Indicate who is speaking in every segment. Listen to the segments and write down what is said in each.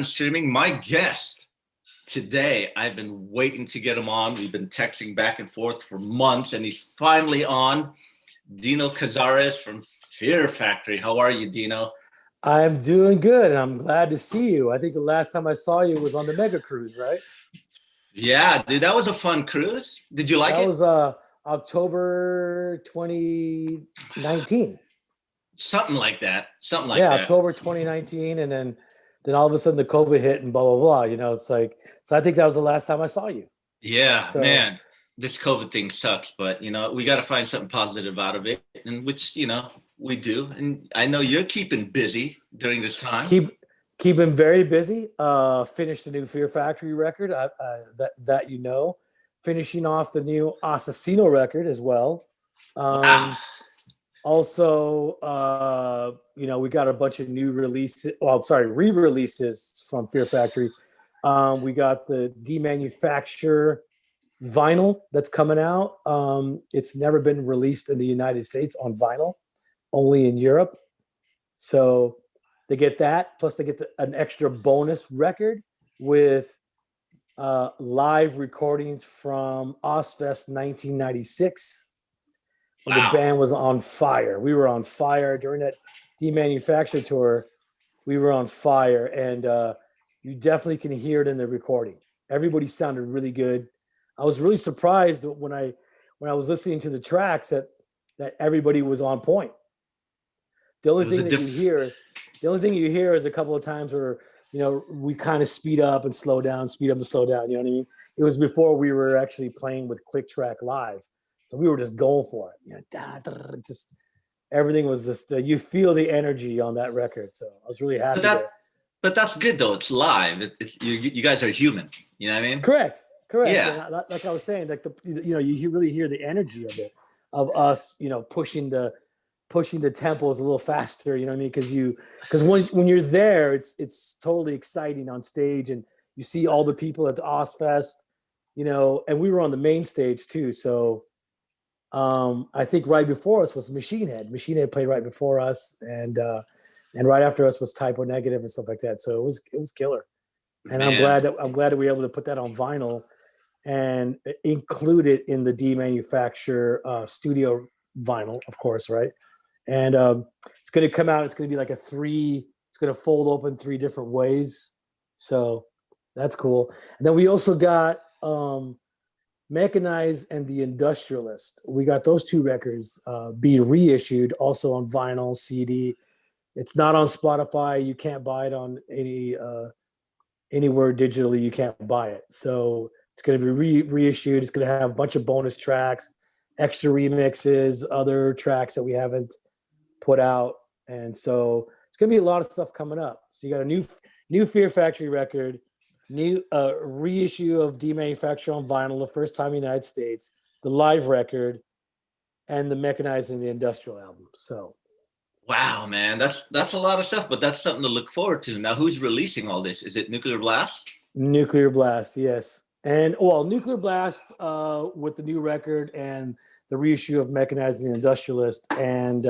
Speaker 1: Streaming. My guest today, I've been waiting to get him on. We've been texting back and forth for months, and he's finally on. Dino Cazares from Fear Factory. How are you, Dino?
Speaker 2: I'm doing good, and I'm glad to see you. I think the last time I saw you was on the Mega Cruise, right?
Speaker 1: Yeah, dude, that was a fun cruise. Did you like
Speaker 2: That
Speaker 1: it?
Speaker 2: was October 2019.
Speaker 1: Something like that. Something like
Speaker 2: Yeah,
Speaker 1: that.
Speaker 2: October 2019, and then all of a sudden the COVID hit and blah blah blah. It's like so. I think that was the last time I saw you.
Speaker 1: Yeah,
Speaker 2: So
Speaker 1: man, this COVID thing sucks, but we got to find something positive out of it, and which we do. And I know you're keeping busy during this time.
Speaker 2: keep him very busy. Finished the new Fear Factory record. That finishing off the new Assassino record as well.
Speaker 1: Wow.
Speaker 2: Also, we got a bunch of new releases. Well, I'm sorry, re-releases from Fear Factory. We got the Demanufacture vinyl that's coming out. It's never been released in the United States on vinyl, only in Europe. So they get that, plus they get an extra bonus record with live recordings from Ozfest 1996.
Speaker 1: Wow.
Speaker 2: The band was on fire. We were on fire during that Demanufacture tour. We were on fire, and you definitely can hear it in the recording. Everybody sounded really good. I was really surprised when I was listening to the tracks that everybody was on point. The only thing you hear is a couple of times where we kind of speed up and slow down. You know what I mean? It was before we were actually playing with Click Track Live. So we were just going for it. Just everything was just you feel the energy on that record. So I was really happy.
Speaker 1: But that's good though. It's live. You guys are human. You know what I mean?
Speaker 2: Correct.
Speaker 1: Yeah.
Speaker 2: Like I was saying, like you really hear the energy of it, of us, pushing the tempos a little faster. You know what I mean? Because when you're there, it's totally exciting on stage, and you see all the people at the Ozfest. And we were on the main stage too. So. I think right before us was Machine Head. Machine Head played right before us, and right after us was Typo Negative and stuff like that. So it was killer. And
Speaker 1: Man.
Speaker 2: I'm glad that we were able to put that on vinyl and include it in the Demanufacture studio vinyl, of course, right? And it's going to come out. It's going to be like it's going to fold open 3 different ways. So that's cool. And then we also got Mechanized and the Industrialist. We got those 2 records be reissued also on vinyl, CD. It's not on Spotify. You can't buy it on anywhere digitally. You can't buy it. So it's going to be reissued. It's going to have a bunch of bonus tracks, extra remixes, other tracks that we haven't put out. And so it's going to be a lot of stuff coming up. So you got a new Fear Factory record, new reissue of Demanufacture on vinyl, the first time in the United States, the live record, and the Mechanized and the Industrial album. So,
Speaker 1: wow, man, that's a lot of stuff, but that's something to look forward to. Now, who's releasing all this? Is it Nuclear Blast?
Speaker 2: Nuclear Blast, yes, and Nuclear Blast with the new record and the reissue of Mechanized and the Industrialist, and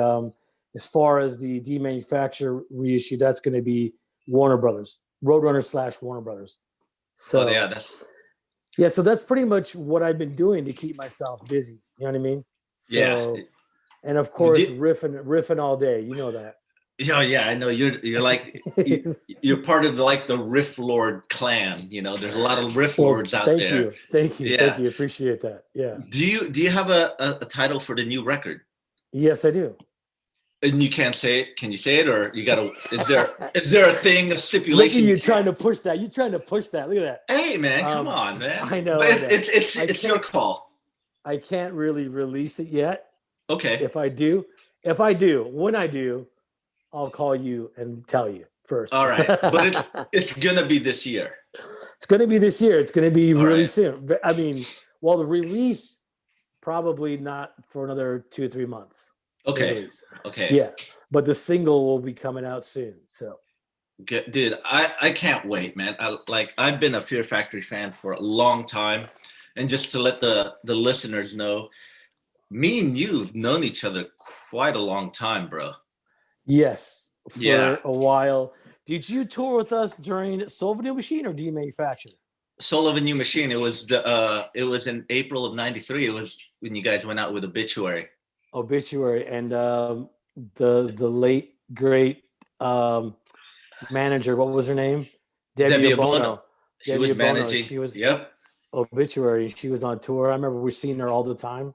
Speaker 2: as far as the Demanufacture reissue, that's going to be Warner Brothers, Roadrunner / Warner Brothers. So so that's pretty much what I've been doing to keep myself busy. You know what I mean? So,
Speaker 1: yeah.
Speaker 2: And of course, riffing all day. You know that.
Speaker 1: Yeah, I know you're like you're part of the Riff Lord clan. There's a lot of Riff Lords out there.
Speaker 2: Thank you. Appreciate that. Yeah.
Speaker 1: Do you have a title for the new record?
Speaker 2: Yes, I do.
Speaker 1: And you can't say it. Can you say it, or you gotta? Is there a thing, a stipulation?
Speaker 2: Look at you trying to push that. You're trying to push that. Look at that.
Speaker 1: Hey, man, come on, man.
Speaker 2: I know.
Speaker 1: But it's your call.
Speaker 2: I can't really release it yet.
Speaker 1: Okay.
Speaker 2: If I do, when I do, I'll call you and tell you first.
Speaker 1: All right, but it's gonna be this year.
Speaker 2: It's gonna be this year. It's gonna be really soon. I mean, the release probably not for another 2 or 3 months.
Speaker 1: Okay.
Speaker 2: Yeah, but the single will be coming out soon. So,
Speaker 1: good, dude, I can't wait, man. I've been a Fear Factory fan for a long time, and just to let the listeners know, me and you've known each other quite a long time, bro.
Speaker 2: Yes, for a while. Did you tour with us during Soul of a New Machine or Demanufacture?
Speaker 1: Soul of a New Machine. It was in April of '93. It was when you guys went out with Obituary.
Speaker 2: Obituary and the late great manager. What was her name? Debbie Abono.
Speaker 1: She
Speaker 2: Debbie
Speaker 1: was
Speaker 2: Abono.
Speaker 1: managing.
Speaker 2: She was
Speaker 1: Yep.
Speaker 2: Obituary. She was on tour. I remember we seen her all the time.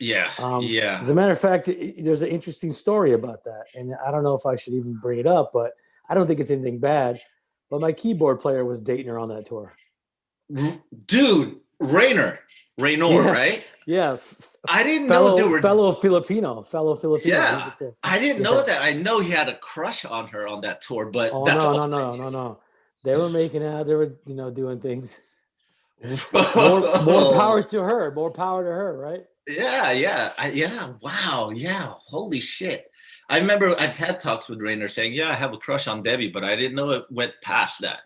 Speaker 1: Yeah. Yeah.
Speaker 2: As a matter of fact, there's an interesting story about that, and I don't know if I should even bring it up, but I don't think it's anything bad. But my keyboard player was dating her on that tour.
Speaker 1: Dude, Raynor,
Speaker 2: Yes.
Speaker 1: right?
Speaker 2: Yeah.
Speaker 1: I didn't know there were
Speaker 2: fellow Filipino.
Speaker 1: Yeah, I didn't know that. I know he had a crush on her on that tour, but
Speaker 2: Oh
Speaker 1: that's
Speaker 2: no. They were making out. They were doing things.
Speaker 1: Whoa.
Speaker 2: More power to her. More power to her, right?
Speaker 1: Yeah. Wow. Yeah. Holy shit. I remember I've had talks with Raynor saying, "Yeah, I have a crush on Debbie," but I didn't know it went past that.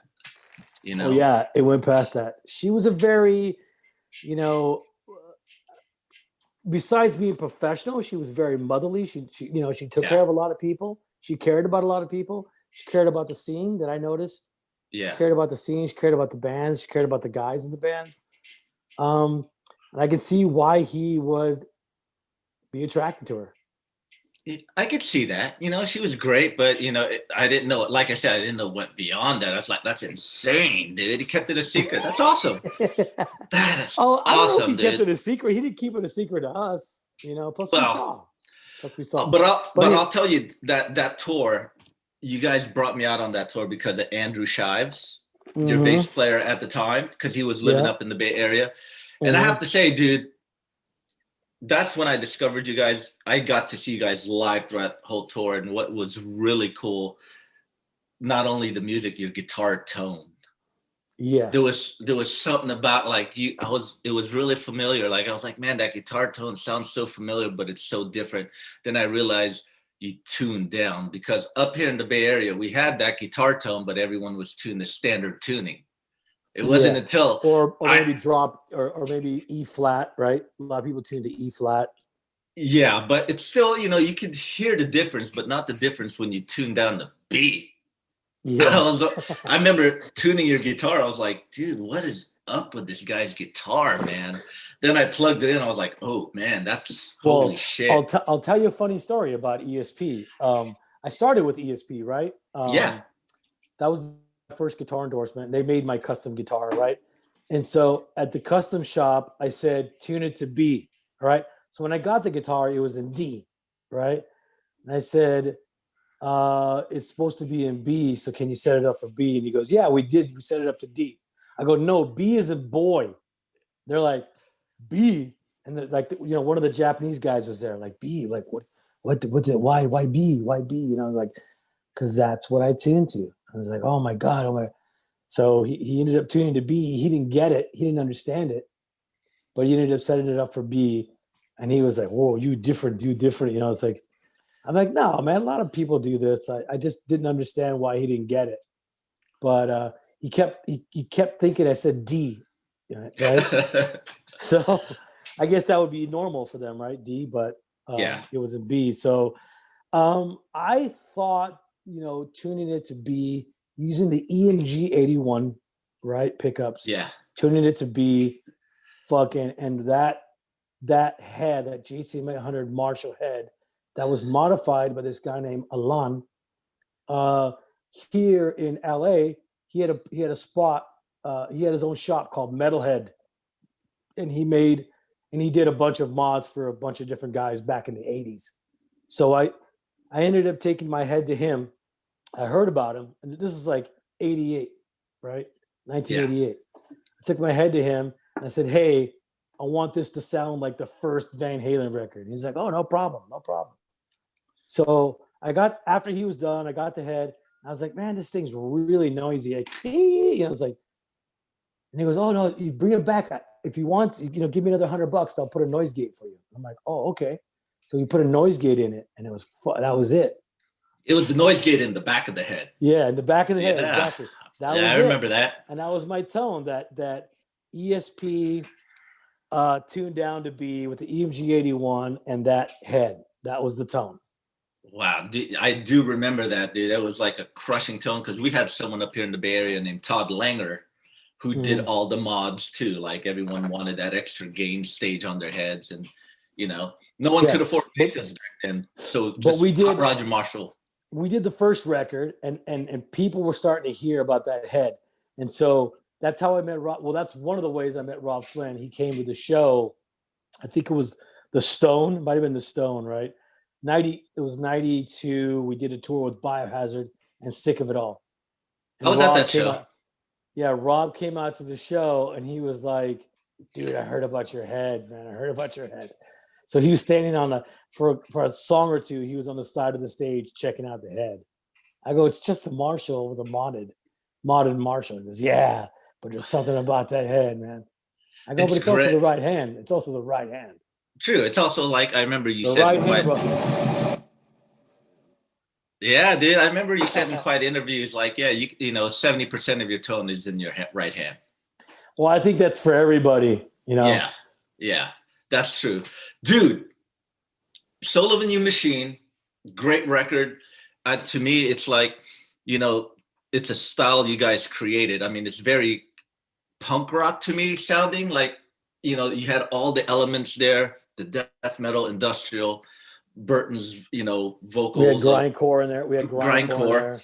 Speaker 2: Oh yeah, it went past that. She was a very, besides being professional, she was very motherly. She took care of a lot of people. She cared about a lot of people. She cared about the scene that I noticed.
Speaker 1: Yeah.
Speaker 2: She cared about the scene. She cared about the bands. She cared about the guys in the bands. And I can see why he would be attracted to her.
Speaker 1: I could see that. She was great, but I didn't know. Like I said, I didn't know what went beyond that. I was like, "That's insane, dude. He kept it a secret. That's awesome. That's
Speaker 2: I don't know if he
Speaker 1: dude.
Speaker 2: kept it a secret. He didn't keep it a secret to us. Plus we saw.
Speaker 1: But I'll tell you that tour. You guys brought me out on that tour because of Andrew Shives, your bass player at the time, because he was living up in the Bay Area. And I have to say, dude, that's when I discovered you guys. I got to see you guys live throughout the whole tour. And what was really cool, not only the music, your guitar tone.
Speaker 2: Yeah.
Speaker 1: There was something about it was really familiar. Like I was like, man, that guitar tone sounds so familiar, but it's so different. Then I realized you tuned down, because up here in the Bay Area, we had that guitar tone, but everyone was tuned to standard tuning. It wasn't until
Speaker 2: or maybe drop or maybe E flat, right? A lot of people tune to E flat.
Speaker 1: Yeah, but it's still, you could hear the difference, but not the difference when you tune down the B.
Speaker 2: Yeah.
Speaker 1: I remember tuning your guitar. I was like, dude, what is up with this guy's guitar, man? Then I plugged it in. I was like, oh man, that's holy shit.
Speaker 2: I'll tell you a funny story about ESP. I started with ESP, right?
Speaker 1: Yeah.
Speaker 2: That was my first guitar endorsement. They made my custom guitar, right? And so at the custom shop, I said, tune it to B, right? So when I got the guitar, it was in D, right? And I said, it's supposed to be in B, so can you set it up for B? And he goes, yeah, we did. We set it up to D. I go, no, B is a boy. They're like, B, and like, one of the Japanese guys was there, like, B, like, why B, like, because that's what I tuned to. I was like, oh my god. So he ended up tuning to B. He didn't get it. He didn't understand it, but he ended up setting it up for B. And he was like, whoa, you different. It's like, I'm like, no, man, a lot of people do this. I just didn't understand why he didn't get it. But he kept thinking I said D, right? So I guess that would be normal for them, right? D, but it was in B. So I thought, tuning it to B, using the EMG 81, right, pickups.
Speaker 1: Yeah.
Speaker 2: Tuning it to B, and that head, that JCM 800 Marshall head, that was modified by this guy named Alan. Here in LA, he had a spot. He had his own shop called Metalhead, and he did a bunch of mods for a bunch of different guys back in the 80s. So I ended up taking my head to him. I heard about him, and this is like 88, right? 1988. Yeah. I took my head to him, and I said, hey, I want this to sound like the first Van Halen record. And he's like, oh, no problem. So after he was done, I got the head. I was like, man, this thing's really noisy. I was like, and he goes, oh no, you bring it back. If you want, give me another $100. I'll put a noise gate for you. I'm like, oh, okay. So we put a noise gate in it, and that was it.
Speaker 1: It was the noise gate in the back of the head.
Speaker 2: Yeah, in the back of the head, exactly.
Speaker 1: I remember that.
Speaker 2: And that was my tone, that ESP tuned down to B with the EMG 81 and that head. That was the tone.
Speaker 1: Wow, I do remember that, dude. That was like a crushing tone because we had someone up here in the Bay Area named Todd Langer who did
Speaker 2: Mhm.
Speaker 1: all the mods too. Like everyone wanted that extra gain stage on their heads, and no one could
Speaker 2: Yeah,
Speaker 1: afford
Speaker 2: but
Speaker 1: bases back then. So
Speaker 2: but
Speaker 1: just
Speaker 2: we
Speaker 1: Hot
Speaker 2: did
Speaker 1: Roger Marshall.
Speaker 2: we did the first record, and people were starting to hear about that head, and so that's how I met Rob. Well, that's one of the ways I met Rob Flynn. He came to the show. I think it was the Stone. It might have been the Stone, right? 90. It was 92. We did a tour with Biohazard and Sick of It All.
Speaker 1: I
Speaker 2: And
Speaker 1: was at
Speaker 2: Rob
Speaker 1: that
Speaker 2: came
Speaker 1: show.
Speaker 2: out. Yeah, Rob came out to the show and he was like, "Dude, I heard about your head, man. I heard about your head." So he was standing on the for a song or two. He was on the side of the stage checking out the head. I go, "It's just a Marshall with a modded Marshall." He goes, "Yeah, but there's something about that head, man." I go, "But
Speaker 1: It's
Speaker 2: it's also
Speaker 1: great.
Speaker 2: the right hand. It's also the right hand.
Speaker 1: True. It's also like I remember you
Speaker 2: The
Speaker 1: said
Speaker 2: right
Speaker 1: in
Speaker 2: hand,
Speaker 1: quite.
Speaker 2: bro."
Speaker 1: Yeah, dude. I remember you said in quite interviews like, yeah, 70% of your tone is in your right hand.
Speaker 2: Well, I think that's for everybody, you know.
Speaker 1: Yeah, yeah, that's true, dude. Soul of a New Machine, great record. To me, it's like, you know, it's a style you guys created. I mean, it's very punk rock to me sounding like, you had all the elements there, the death metal, industrial, Burton's,
Speaker 2: We had
Speaker 1: vocals,
Speaker 2: grindcore in there. We had grindcore in
Speaker 1: grindcore.
Speaker 2: there.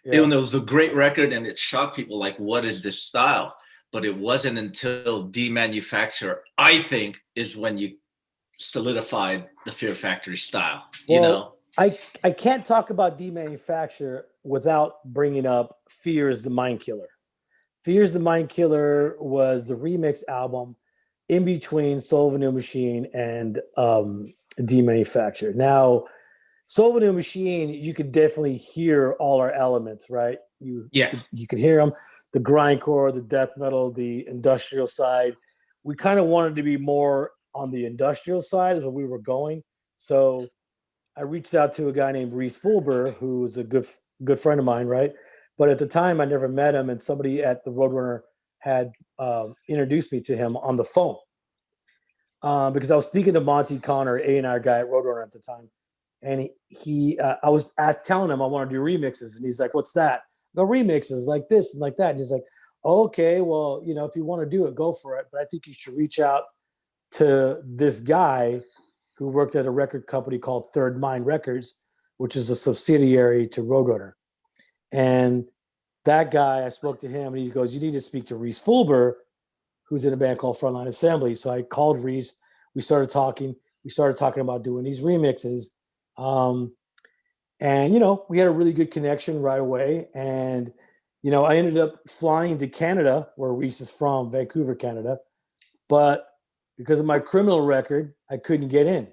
Speaker 1: It
Speaker 2: Yeah.
Speaker 1: was a great record and it shocked people like, what is this style? But it wasn't until Demanufacture, I think, is when you solidified the Fear Factory style,
Speaker 2: Well, I can't talk about demanufacture without bringing up Fear's the Mind Killer. Fear's the Mind Killer was the remix album in between Soul of a New Machine and Demanufacture. Now, Soul of a New Machine, you could definitely hear all our elements, right?
Speaker 1: Yeah.
Speaker 2: You could hear them, the grindcore, the death metal, the industrial side. We kind of wanted to be more on the industrial side as where we were going. So I reached out to a guy named Reese Fulber, who was a good friend of mine, right? But at the time, I never met him, and somebody at the Roadrunner had introduced me to him on the phone because I was speaking to Monty Connor, A&R guy at Roadrunner at the time, and I was telling him I want to do remixes, and he's like, "What's that?" I go, "Remixes like this and like that." And he's like, "Okay, well, if you want to do it, go for it. But I think you should reach out to this guy who worked at a record company called Third Mind Records, which is a subsidiary to Roadrunner." And that guy, I spoke to him, and he goes, "You need to speak to Reese Fulber, who's in a band called Frontline Assembly." So I called Reese. We started talking. We started talking about doing these remixes. Um, and, we had a really good connection right away. And, I ended up flying to Canada, where Reese is from, Vancouver, Canada. But because of my criminal record, I couldn't get in.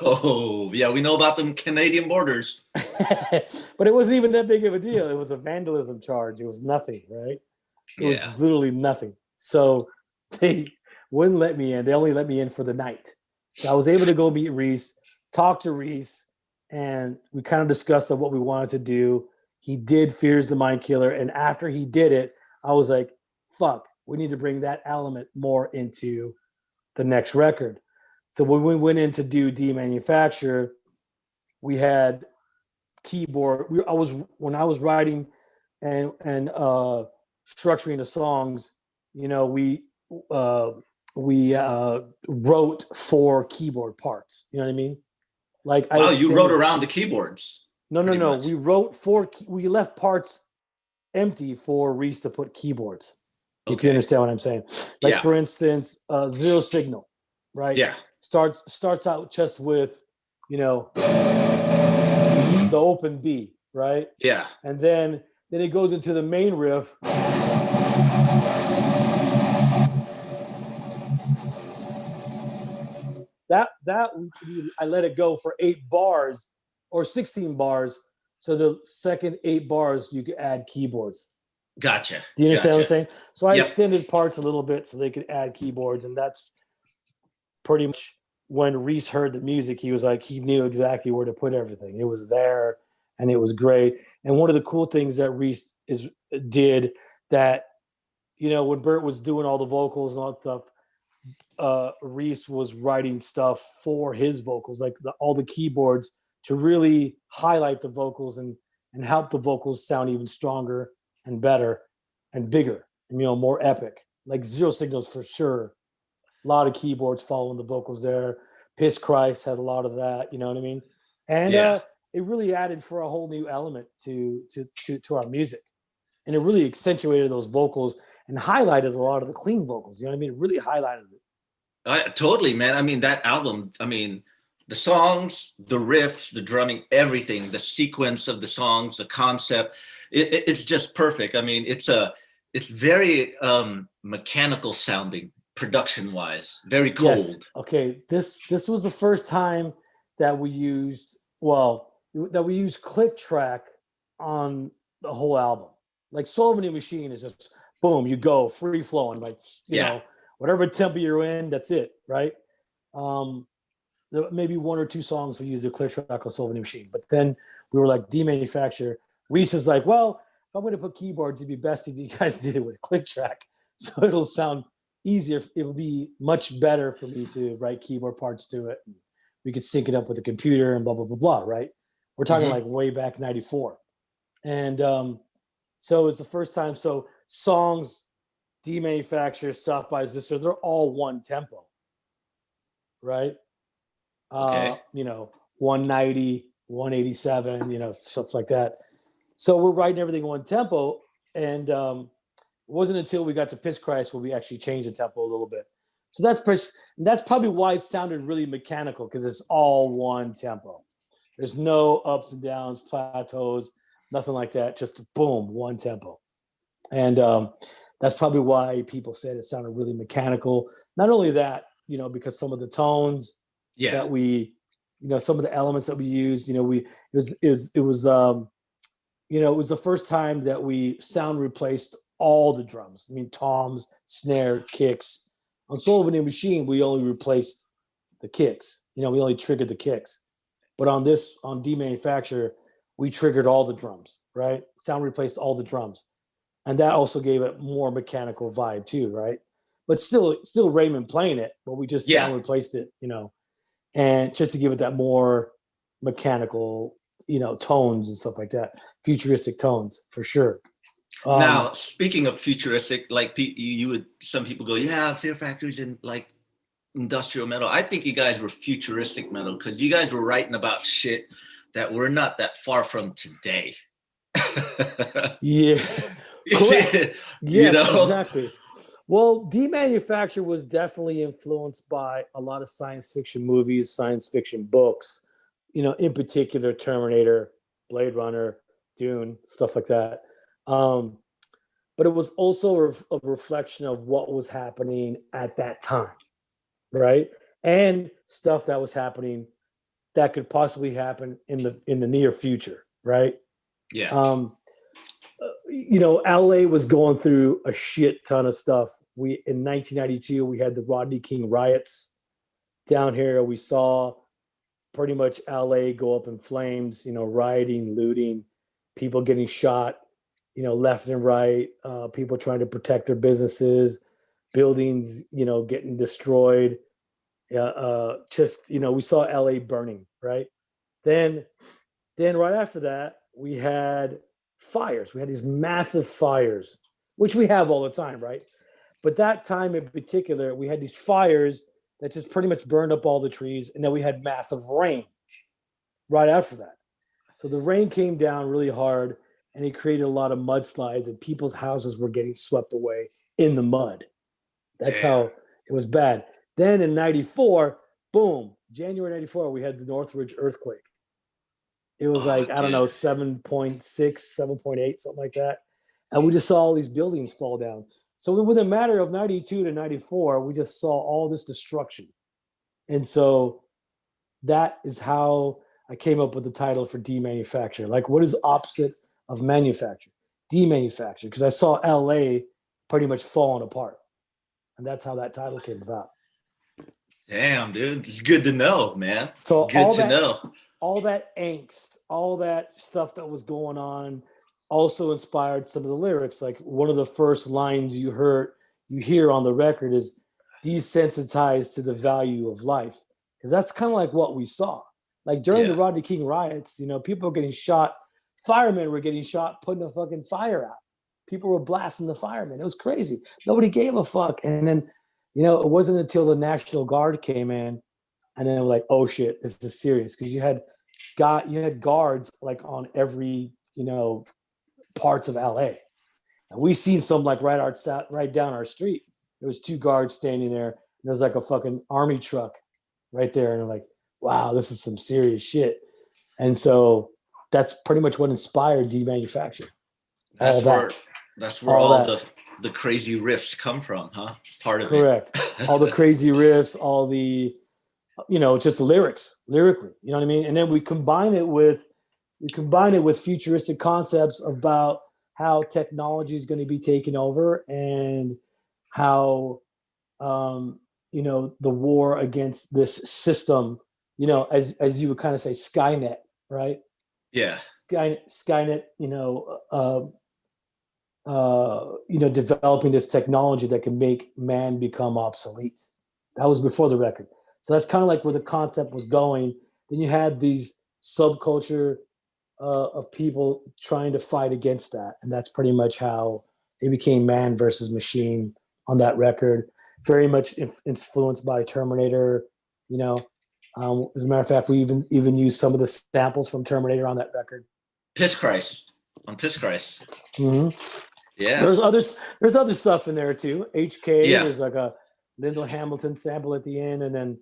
Speaker 1: Oh, yeah, we know about them Canadian borders.
Speaker 2: But it wasn't even that big of a deal. It was a vandalism charge. It was nothing, right? It
Speaker 1: Yeah.
Speaker 2: was literally nothing. So they wouldn't let me in. They only let me in for the night. So I was able to go meet Reese, talk to Reese, and we kind of discussed what we wanted to do. He did Fears the Mind Killer. And after he did it, I was like, fuck, we need to bring that element more into the next record. So when we went in to do Demanufacture, we had keyboard. When I was writing and structuring the songs, we wrote 4 keyboard parts. You know what I mean? Like I
Speaker 1: Wow, you wrote
Speaker 2: extended.
Speaker 1: around the keyboards
Speaker 2: No,
Speaker 1: pretty
Speaker 2: no.
Speaker 1: much.
Speaker 2: We wrote 4. We left parts empty for Reese to put keyboards. If you
Speaker 1: Okay.
Speaker 2: understand what I'm saying. Like
Speaker 1: Yeah.
Speaker 2: for instance, Zero Signal, right?
Speaker 1: Yeah.
Speaker 2: Starts out just with, the open B, right?
Speaker 1: Yeah.
Speaker 2: And then it goes into the main riff. I let it go for 8 bars or 16 bars. So the second 8 bars you could add keyboards.
Speaker 1: Gotcha.
Speaker 2: Do you understand what I'm
Speaker 1: Gotcha.
Speaker 2: saying? So I
Speaker 1: Yep.
Speaker 2: extended parts a little bit so they could add keyboards, and that's pretty much when Reese heard the music, he was like, he knew exactly where to put everything. It was there and it was great. And one of the cool things that Reese did that, when Bert was doing all the vocals and all that stuff, Reese was writing stuff for his vocals, like all the keyboards to really highlight the vocals and help the vocals sound even stronger and better and bigger and, more epic. Like Zero Signals for sure. A lot of keyboards following the vocals there. Piss Christ had a lot of that, you know what I mean? And
Speaker 1: Yeah.
Speaker 2: it really added for a whole new element to our music. And it really accentuated those vocals and highlighted a lot of the clean vocals. You know what I mean? It really highlighted it.
Speaker 1: Totally, man. I mean, that album, I mean, the songs, the riffs, the drumming, everything, the sequence of the songs, the concept, it's just perfect. I mean, it's very mechanical sounding, production wise, very cold.
Speaker 2: Yes. Okay. This was the first time that we used click track on the whole album. Like Soul of a Machine is just boom, you go free flowing, like whatever tempo you're in, that's it, right? Maybe one or two songs we used a click track on Soul of a Machine, but then we were like demanufacture. Reese is like, well, if I'm going to put keyboards, it'd be best if you guys did it with click track, so it'll sound easier. It would be much better for me to write keyboard parts to it. We could sync it up with the computer and blah blah blah blah. Right? We're talking like way back '94, and so it's the first time. So songs, demanufacture, South by Zister, they're all one tempo, right?
Speaker 1: Okay.
Speaker 2: 190, 187, stuff like that. So we're writing everything one tempo, and it wasn't until we got to Piss Christ where we actually changed the tempo a little bit. So that's probably why it sounded really mechanical, because it's all one tempo. There's no ups and downs, plateaus, nothing like that. Just boom, one tempo. And that's probably why people said it sounded really mechanical. Not only that, because some of the tones that we, some of the elements that we used, it was the first time that we sound replaced all the drums. I mean, toms, snare, kicks. On Soul of a New Machine, we only replaced the kicks. We only triggered the kicks. But on Demanufacture, we triggered all the drums, right? Sound replaced all the drums. And that also gave it more mechanical vibe too, right? But still Raymond playing it, but we just sound replaced it, and just to give it that more mechanical, tones and stuff like that, futuristic tones for sure.
Speaker 1: Now, speaking of futuristic, like some people go, yeah, Fear Factory's in like industrial metal. I think you guys were futuristic metal, because you guys were writing about shit that we're not that far from today.
Speaker 2: Yeah. Correct. Yes, exactly. Well, Demanufacture was definitely influenced by a lot of science fiction movies, science fiction books, in particular Terminator, Blade Runner, Dune, stuff like that. But it was also a reflection of what was happening at that time, right? And stuff that was happening that could possibly happen in the near future, right?
Speaker 1: Yeah.
Speaker 2: LA was going through a shit ton of stuff. In 1992, we had the Rodney King riots down here. We saw pretty much LA go up in flames, rioting, looting, people getting shot, left and right, people trying to protect their businesses, buildings, getting destroyed. We saw LA burning, right? Then right after that, we had fires. We had these massive fires, which we have all the time, right? But that time in particular, we had these fires that just pretty much burned up all the trees, and then we had massive rain right after that. So the rain came down really hard, and it created a lot of mudslides, and people's houses were getting swept away in the mud. That's how it was bad. Then in 94, boom, January 94, we had the Northridge earthquake. It was 7.6, 7.8, something like that. And we just saw all these buildings fall down. So within a matter of 92 to 94, we just saw all this destruction. And so that is how I came up with the title for Demanufacture. Like, what is opposite of manufacture? Demanufacture. Because I saw LA pretty much falling apart. And that's how that title came about.
Speaker 1: Damn, dude. It's good to know, man.
Speaker 2: So
Speaker 1: good to know.
Speaker 2: All that angst, all that stuff that was going on also inspired some of the lyrics. Like one of the first lines you hear on the record is desensitized to the value of life. Because that's kind of like what we saw. Like during the
Speaker 1: Yeah.
Speaker 2: Rodney King riots, you know, people were getting shot. Firemen were getting shot, putting a fucking fire out. People were blasting the firemen. It was crazy. Nobody gave a fuck. And then, you know, it wasn't until the National Guard came in, and then like, oh shit, this is serious, because you had guards like on every, you know, parts of LA. And we seen some like right down our street. There was two guards standing there. And there was like a fucking army truck right there, and they're like, wow, this is some serious shit. And so that's pretty much what inspired demanufacture.
Speaker 1: That's
Speaker 2: All
Speaker 1: where
Speaker 2: that,
Speaker 1: that's where
Speaker 2: all
Speaker 1: all
Speaker 2: that.
Speaker 1: the crazy riffs come from, huh? Part of it.
Speaker 2: Correct. All the crazy riffs, all the, you know, just lyrically, you know what I mean? And then we combine it with futuristic concepts about how technology is going to be taken over, and how, you know, the war against this system, you know, as you would kind of say, Skynet, right?
Speaker 1: Yeah.
Speaker 2: Skynet, you know, developing this technology that can make man become obsolete. That was before the record. So that's kind of like where the concept was going. Then you had these subculture of people trying to fight against that, and that's pretty much how it became man versus machine on that record. Very much influenced by Terminator. You know, as a matter of fact, we even used some of the samples from Terminator on that record.
Speaker 1: Piss Christ. On Piss Christ.
Speaker 2: Mm-hmm.
Speaker 1: Yeah.
Speaker 2: There's other stuff in there too. HK.
Speaker 1: Yeah.
Speaker 2: There's like a Linda Hamilton sample at the end, and then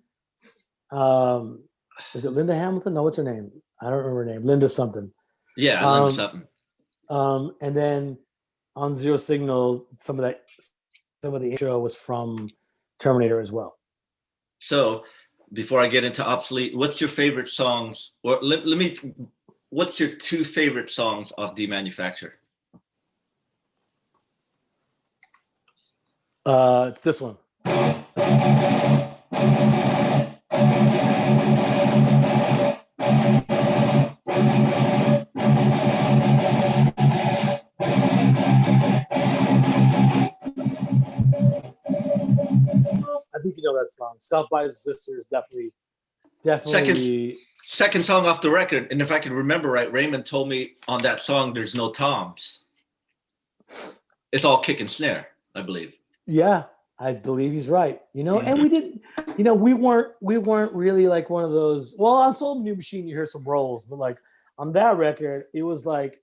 Speaker 2: is it Linda Hamilton? No, what's her name? I don't remember her name. Linda something.
Speaker 1: Yeah, I learned something.
Speaker 2: And then on Zero Signal, some of the intro was from Terminator as well.
Speaker 1: So before I get into Obsolete, what's your favorite songs? Or what's your two favorite songs off Demanufacture?
Speaker 2: It's this one. I think you know that song. South by His Sister is definitely
Speaker 1: Second song off the record. And if I can remember right, Raymond told me on that song there's no toms. It's all kick and snare, I believe.
Speaker 2: Yeah, I believe he's right. You know, and we didn't, you know, we weren't really like one of those. Well, on Soul New Machine you hear some rolls, but like on that record, it was like,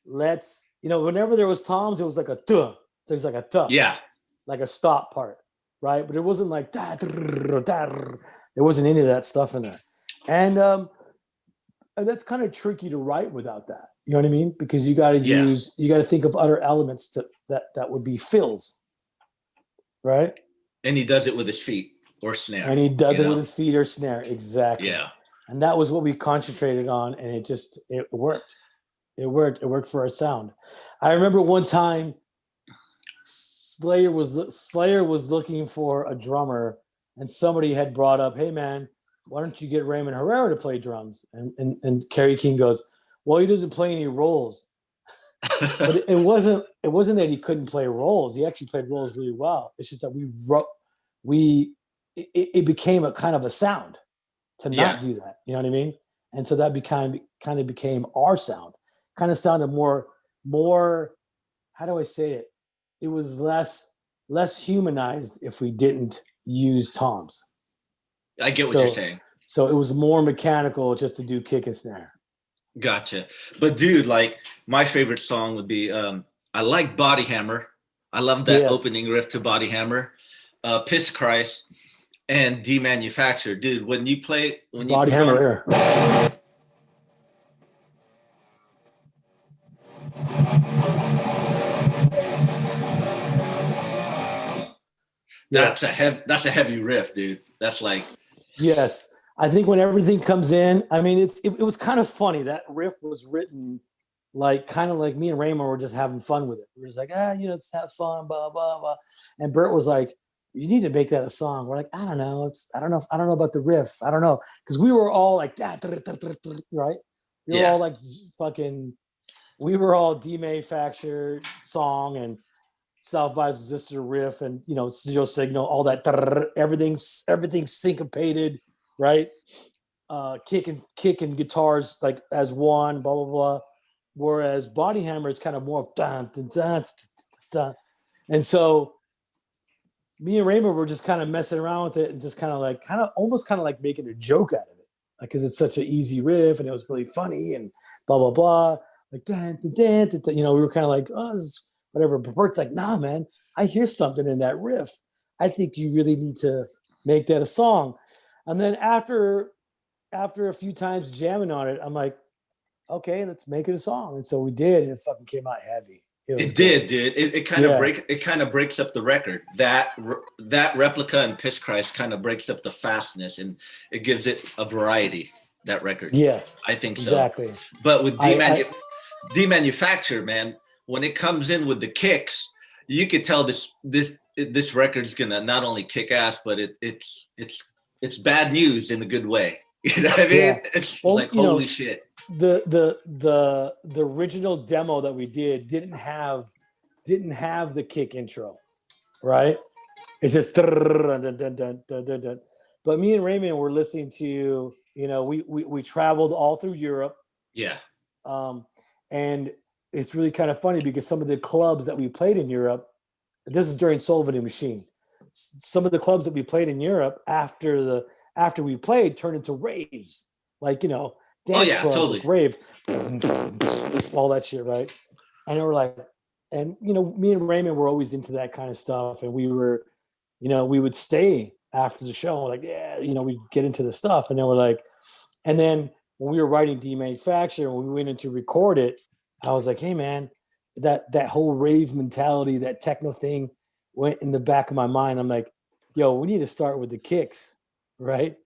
Speaker 2: let's, you know, whenever there was toms, it was like a tuh. There's like a tuh.
Speaker 1: Yeah.
Speaker 2: Like a stop part, right? But it wasn't like da, da, da, there wasn't any of that stuff in there. And that's kind of tricky to write without that. You know what I mean? Because you got to think of other elements that would be fills, right?
Speaker 1: And he does it with his feet or snare.
Speaker 2: And he does it with his feet or snare, exactly.
Speaker 1: Yeah.
Speaker 2: And that was what we concentrated on, and it worked. It worked for our sound. I remember one time Slayer was looking for a drummer, and somebody had brought up, "Hey man, why don't you get Raymond Herrera to play drums?" And Kerry King goes, "Well, he doesn't play any rolls." But it wasn't that he couldn't play rolls. He actually played rolls really well. It's just that it became a kind of a sound to not do that. You know what I mean? And so that became our sound. Kind of sounded more. How do I say it? It was less humanized if we didn't use toms.
Speaker 1: I get what you're saying.
Speaker 2: So it was more mechanical just to do kick and snare.
Speaker 1: Gotcha. But dude, like my favorite song would be I like Body Hammer. I love that opening riff to Body Hammer. Piss Christ and Demanufacture. Dude, when you
Speaker 2: Body Hammer.
Speaker 1: That's a heavy riff, dude. That's like,
Speaker 2: yes. I think when everything comes in, I mean, it was kind of funny. That riff was written like kind of like me and Raymond were just having fun with it. We were just like, let's have fun, blah blah blah. And Bert was like, "You need to make that a song." We're like, "I don't know. I don't know about the riff. I don't know," because we were all like that, right? We were all like fucking. We were all demanufactured song and South by Sister riff and Zero Signal, all that, everything syncopated, right? kicking guitars like as one, blah blah blah. Whereas Body Hammer is kind of more dun, dun, dun, dun, dun. And so me and Raymond were just kind of messing around with it and just kind of almost kind of like making a joke out of it, like because it's such an easy riff and it was really funny and blah blah blah, like dun, dun, dun, dun, dun. You know, we were kind of like, oh, this is whatever. But Bert's like, nah, man, I hear something in that riff. I think you really need to make that a song. And then after a few times jamming on it, I'm like, okay, let's make it a song. And so we did, and it fucking came out heavy.
Speaker 1: It did, dude. It kind of breaks up the record. That replica and Piss Christ kind of breaks up the fastness, and it gives it a variety. That record.
Speaker 2: Yes,
Speaker 1: I think so.
Speaker 2: Exactly.
Speaker 1: But with Demanufacture, man, when it comes in with the kicks, you could tell this record's gonna not only kick ass, but it's bad news in a good way. You know what I mean?
Speaker 2: Yeah.
Speaker 1: It's like holy shit.
Speaker 2: The original demo that we didn't have the kick intro, right? It's just dun, dun, dun, dun, dun, dun, dun. But me and Raymond were listening to, we traveled all through Europe.
Speaker 1: Yeah.
Speaker 2: And it's really kind of funny because some of the clubs that we played in Europe, this is during Soul of a New Machine. Some of the clubs that we played in Europe after we played turned into raves, like dance clubs,
Speaker 1: totally.
Speaker 2: like rave, all that shit, right? And we're like, and me and Raymond were always into that kind of stuff, and we were, we would stay after the show, like, yeah, we'd get into the stuff, and then we're like, and then when we were writing Demanufacture, when we went in to record it, I was like, hey man, that whole rave mentality, that techno thing went in the back of my mind. I'm like, yo, we need to start with the kicks, right?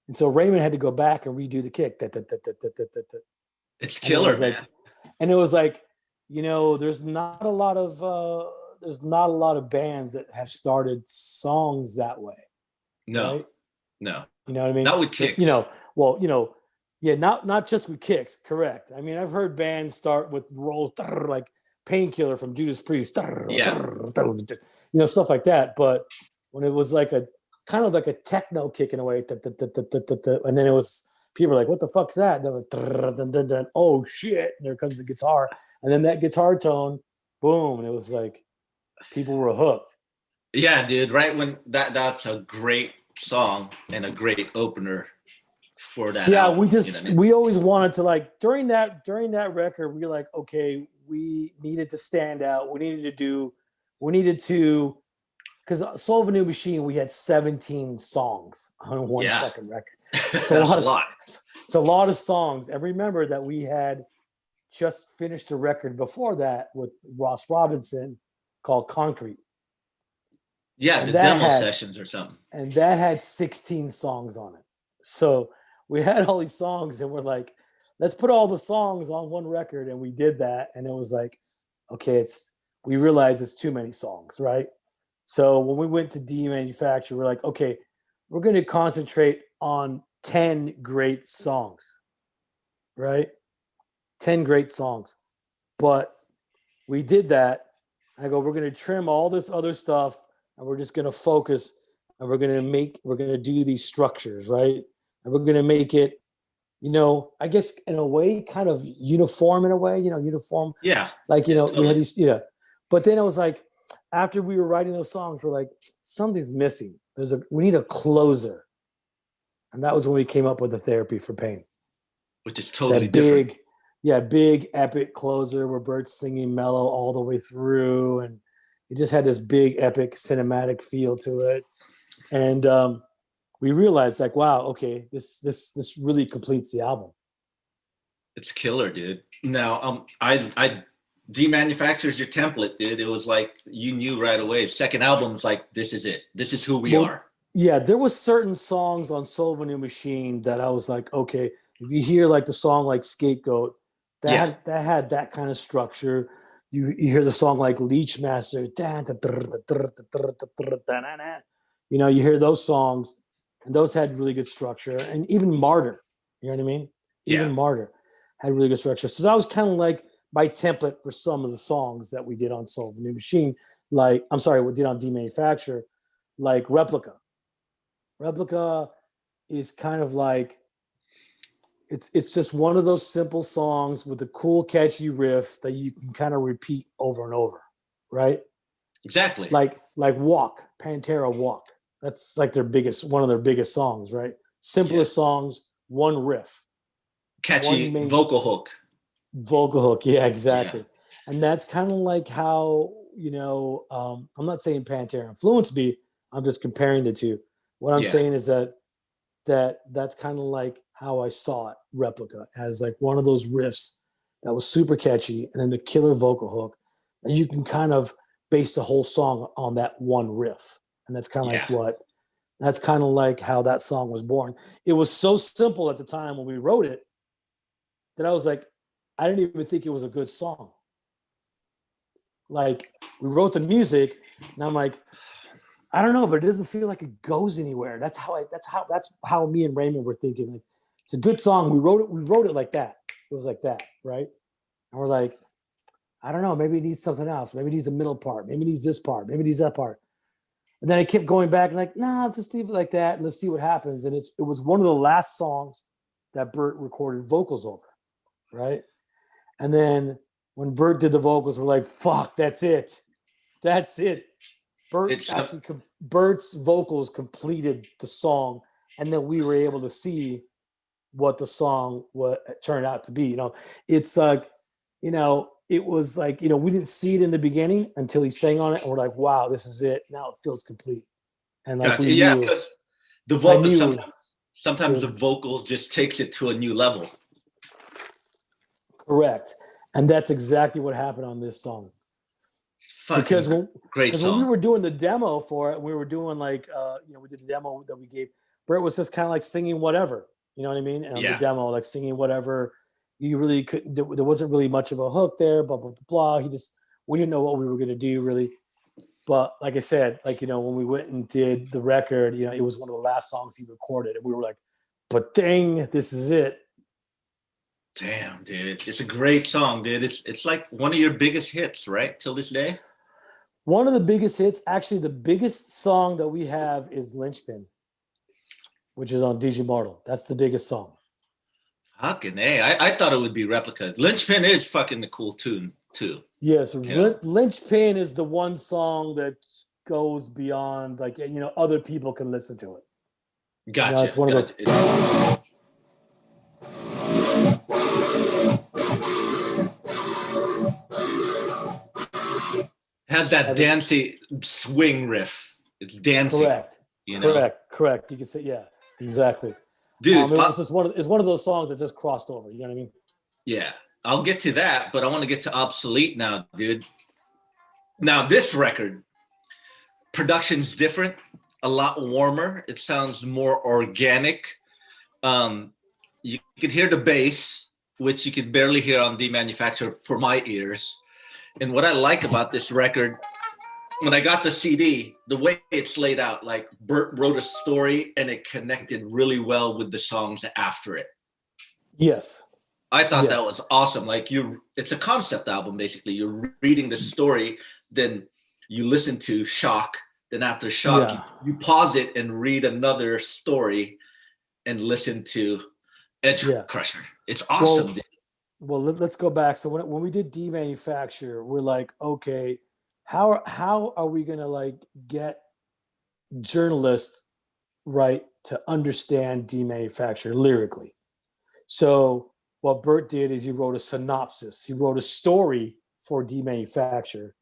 Speaker 2: And so Raymond had to go back and redo the kick.
Speaker 1: It's killer, man.
Speaker 2: And it was like, there's not a lot of bands that have started songs that way.
Speaker 1: No,
Speaker 2: right?
Speaker 1: No.
Speaker 2: You know what I mean?
Speaker 1: Not with kicks.
Speaker 2: Yeah, not just with kicks. Correct. I mean, I've heard bands start with roll like Painkiller from Judas Priest. Stuff like that. But when it was like a kind of like a techno kicking away, and then it was people were like, "What the fuck's that?" And they're like, oh shit! And there comes the guitar, and then that guitar tone, boom! And it was like people were hooked.
Speaker 1: Yeah, dude. Right when that's a great song and a great opener for that.
Speaker 2: Yeah,
Speaker 1: album,
Speaker 2: we always wanted to, like, during that record, we were like, okay, we needed to stand out. We needed to. Because Soul of a New Machine, we had 17 songs on one fucking record.
Speaker 1: That's a lot.
Speaker 2: It's a lot of songs. And remember that we had just finished a record before that with Ross Robinson called Concrete.
Speaker 1: Yeah, and the demo sessions or something.
Speaker 2: And that had 16 songs on it. So we had all these songs and we're like, let's put all the songs on one record. And we did that. And it was like, okay, we realized it's too many songs, right? So when we went to Demanufacture, we're like, okay, we're going to concentrate on 10 great songs, right? 10 great songs. But we did that. I go, we're going to trim all this other stuff and we're just going to focus and we're going to do these structures, right? And we're going to make it, I guess in a way, kind of uniform in a way, uniform.
Speaker 1: Yeah.
Speaker 2: Like,
Speaker 1: totally.
Speaker 2: we had these, but then I was like, after we were writing those songs, we're like, something's missing. We need a closer. And that was when we came up with the Therapy for Pain.
Speaker 1: Which is totally different.
Speaker 2: Big epic closer where Bert's singing mellow all the way through. And it just had this big epic cinematic feel to it. And we realized, like, wow, okay, this really completes the album.
Speaker 1: It's killer, dude. Now, I Demanufacture's your template, dude. It was like you knew right away. Second album's like, this is it. This is who we are.
Speaker 2: Yeah, there was certain songs on Soul of a New Machine that I was like, okay, if you hear like the song like Scapegoat, that had that kind of structure. You hear the song like Leech Master, you hear those songs, and those had really good structure. And even Martyr, you know what I mean? Even Martyr had really good structure. So that was kind of like my template for some of the songs that we did on Soul of a New Machine. We did on Demanufacture, like Replica. Replica is kind of like it's just one of those simple songs with a cool, catchy riff that you can kind of repeat over and over, right?
Speaker 1: Exactly.
Speaker 2: Like Walk, Pantera Walk. That's like one of their biggest songs, right? Simplest songs, one riff, one
Speaker 1: Catchy
Speaker 2: main
Speaker 1: vocal hook.
Speaker 2: vocal hook. Yeah, exactly.
Speaker 1: Yeah.
Speaker 2: And that's kind of like how, I'm not saying Pantera influenced me. I'm just comparing the two. What I'm
Speaker 1: Yeah.
Speaker 2: saying is that's kind of like how I saw it, Replica, as like one of those riffs that was super catchy, and then the killer vocal hook, and you can kind of base the whole song on that one riff. And that's kind of
Speaker 1: Yeah.
Speaker 2: that's kind of like how that song was born. It was so simple at the time when we wrote it that I was like, I didn't even think it was a good song. Like, we wrote the music, and I'm like, I don't know, but it doesn't feel like it goes anywhere. That's how me and Raymond were thinking. Like, it's a good song. We wrote it like that. It was like that, right? And we're like, I don't know, maybe it needs something else. Maybe it needs a middle part. Maybe it needs this part. Maybe it needs that part. And then I kept going back and like, nah, just leave it like that and let's see what happens. And it was one of the last songs that Bert recorded vocals over, right? And then when Bert did the vocals, we're like, fuck, that's it. That's it. Bert's vocals completed the song, and then we were able to see what the song turned out to be. It's like, it was like, we didn't see it in the beginning until he sang on it, and we're like, wow, this is it. Now it feels complete. And like
Speaker 1: Gotcha.
Speaker 2: we
Speaker 1: Yeah,
Speaker 2: knew,
Speaker 1: because
Speaker 2: I knew
Speaker 1: sometimes the vocals just takes it to a new level.
Speaker 2: Correct. And that's exactly what happened on this song. Because when we were doing the demo for it, we were doing like, we did the demo that we gave. Bert was just kind of like singing whatever, you know what I mean? And the demo, like singing whatever. You really couldn't. There wasn't really much of a hook there. Blah blah blah. We didn't know what we were gonna do really. But like I said, like when we went and did the record, it was one of the last songs he recorded, and we were like, "But dang, this is it."
Speaker 1: Damn, dude, it's a great song, dude. It's like one of your biggest hits, right? Till this day.
Speaker 2: One of the biggest hits, actually, the biggest song that we have is Lynchpin, which is on Digimortal. That's the biggest song.
Speaker 1: Fucking A. I thought it would be Replica. Lynchpin is fucking the cool tune, too.
Speaker 2: Yes, Lynchpin is the one song that goes beyond, like, other people can listen to it.
Speaker 1: Gotcha.
Speaker 2: It's one of those.
Speaker 1: Has that dancey swing riff. It's dancing.
Speaker 2: Correct. Correct. You can say, yeah, exactly.
Speaker 1: Dude,
Speaker 2: it's one of those songs that just crossed over. You know what I mean?
Speaker 1: Yeah, I'll get to that, but I want to get to Obsolete now, dude. Now, this record, production's different, a lot warmer. It sounds more organic. You could hear the bass, which you could barely hear on Demanufactured for my ears. And what I like about this record, when I got the CD, the way it's laid out, like Bert wrote a story and it connected really well with the songs after it.
Speaker 2: Yes.
Speaker 1: I thought that was awesome. Like it's a concept album, basically. You're reading the story, then you listen to Shock, then after Shock, you pause it and read another story and listen to Edge Crusher. It's awesome, dude.
Speaker 2: Well, let's go back. So when we did Demanufacture, we're like, okay, how are we gonna like get journalists right to understand Demanufacture lyrically? So what Bert did is he wrote a synopsis. He wrote a story for Demanufacture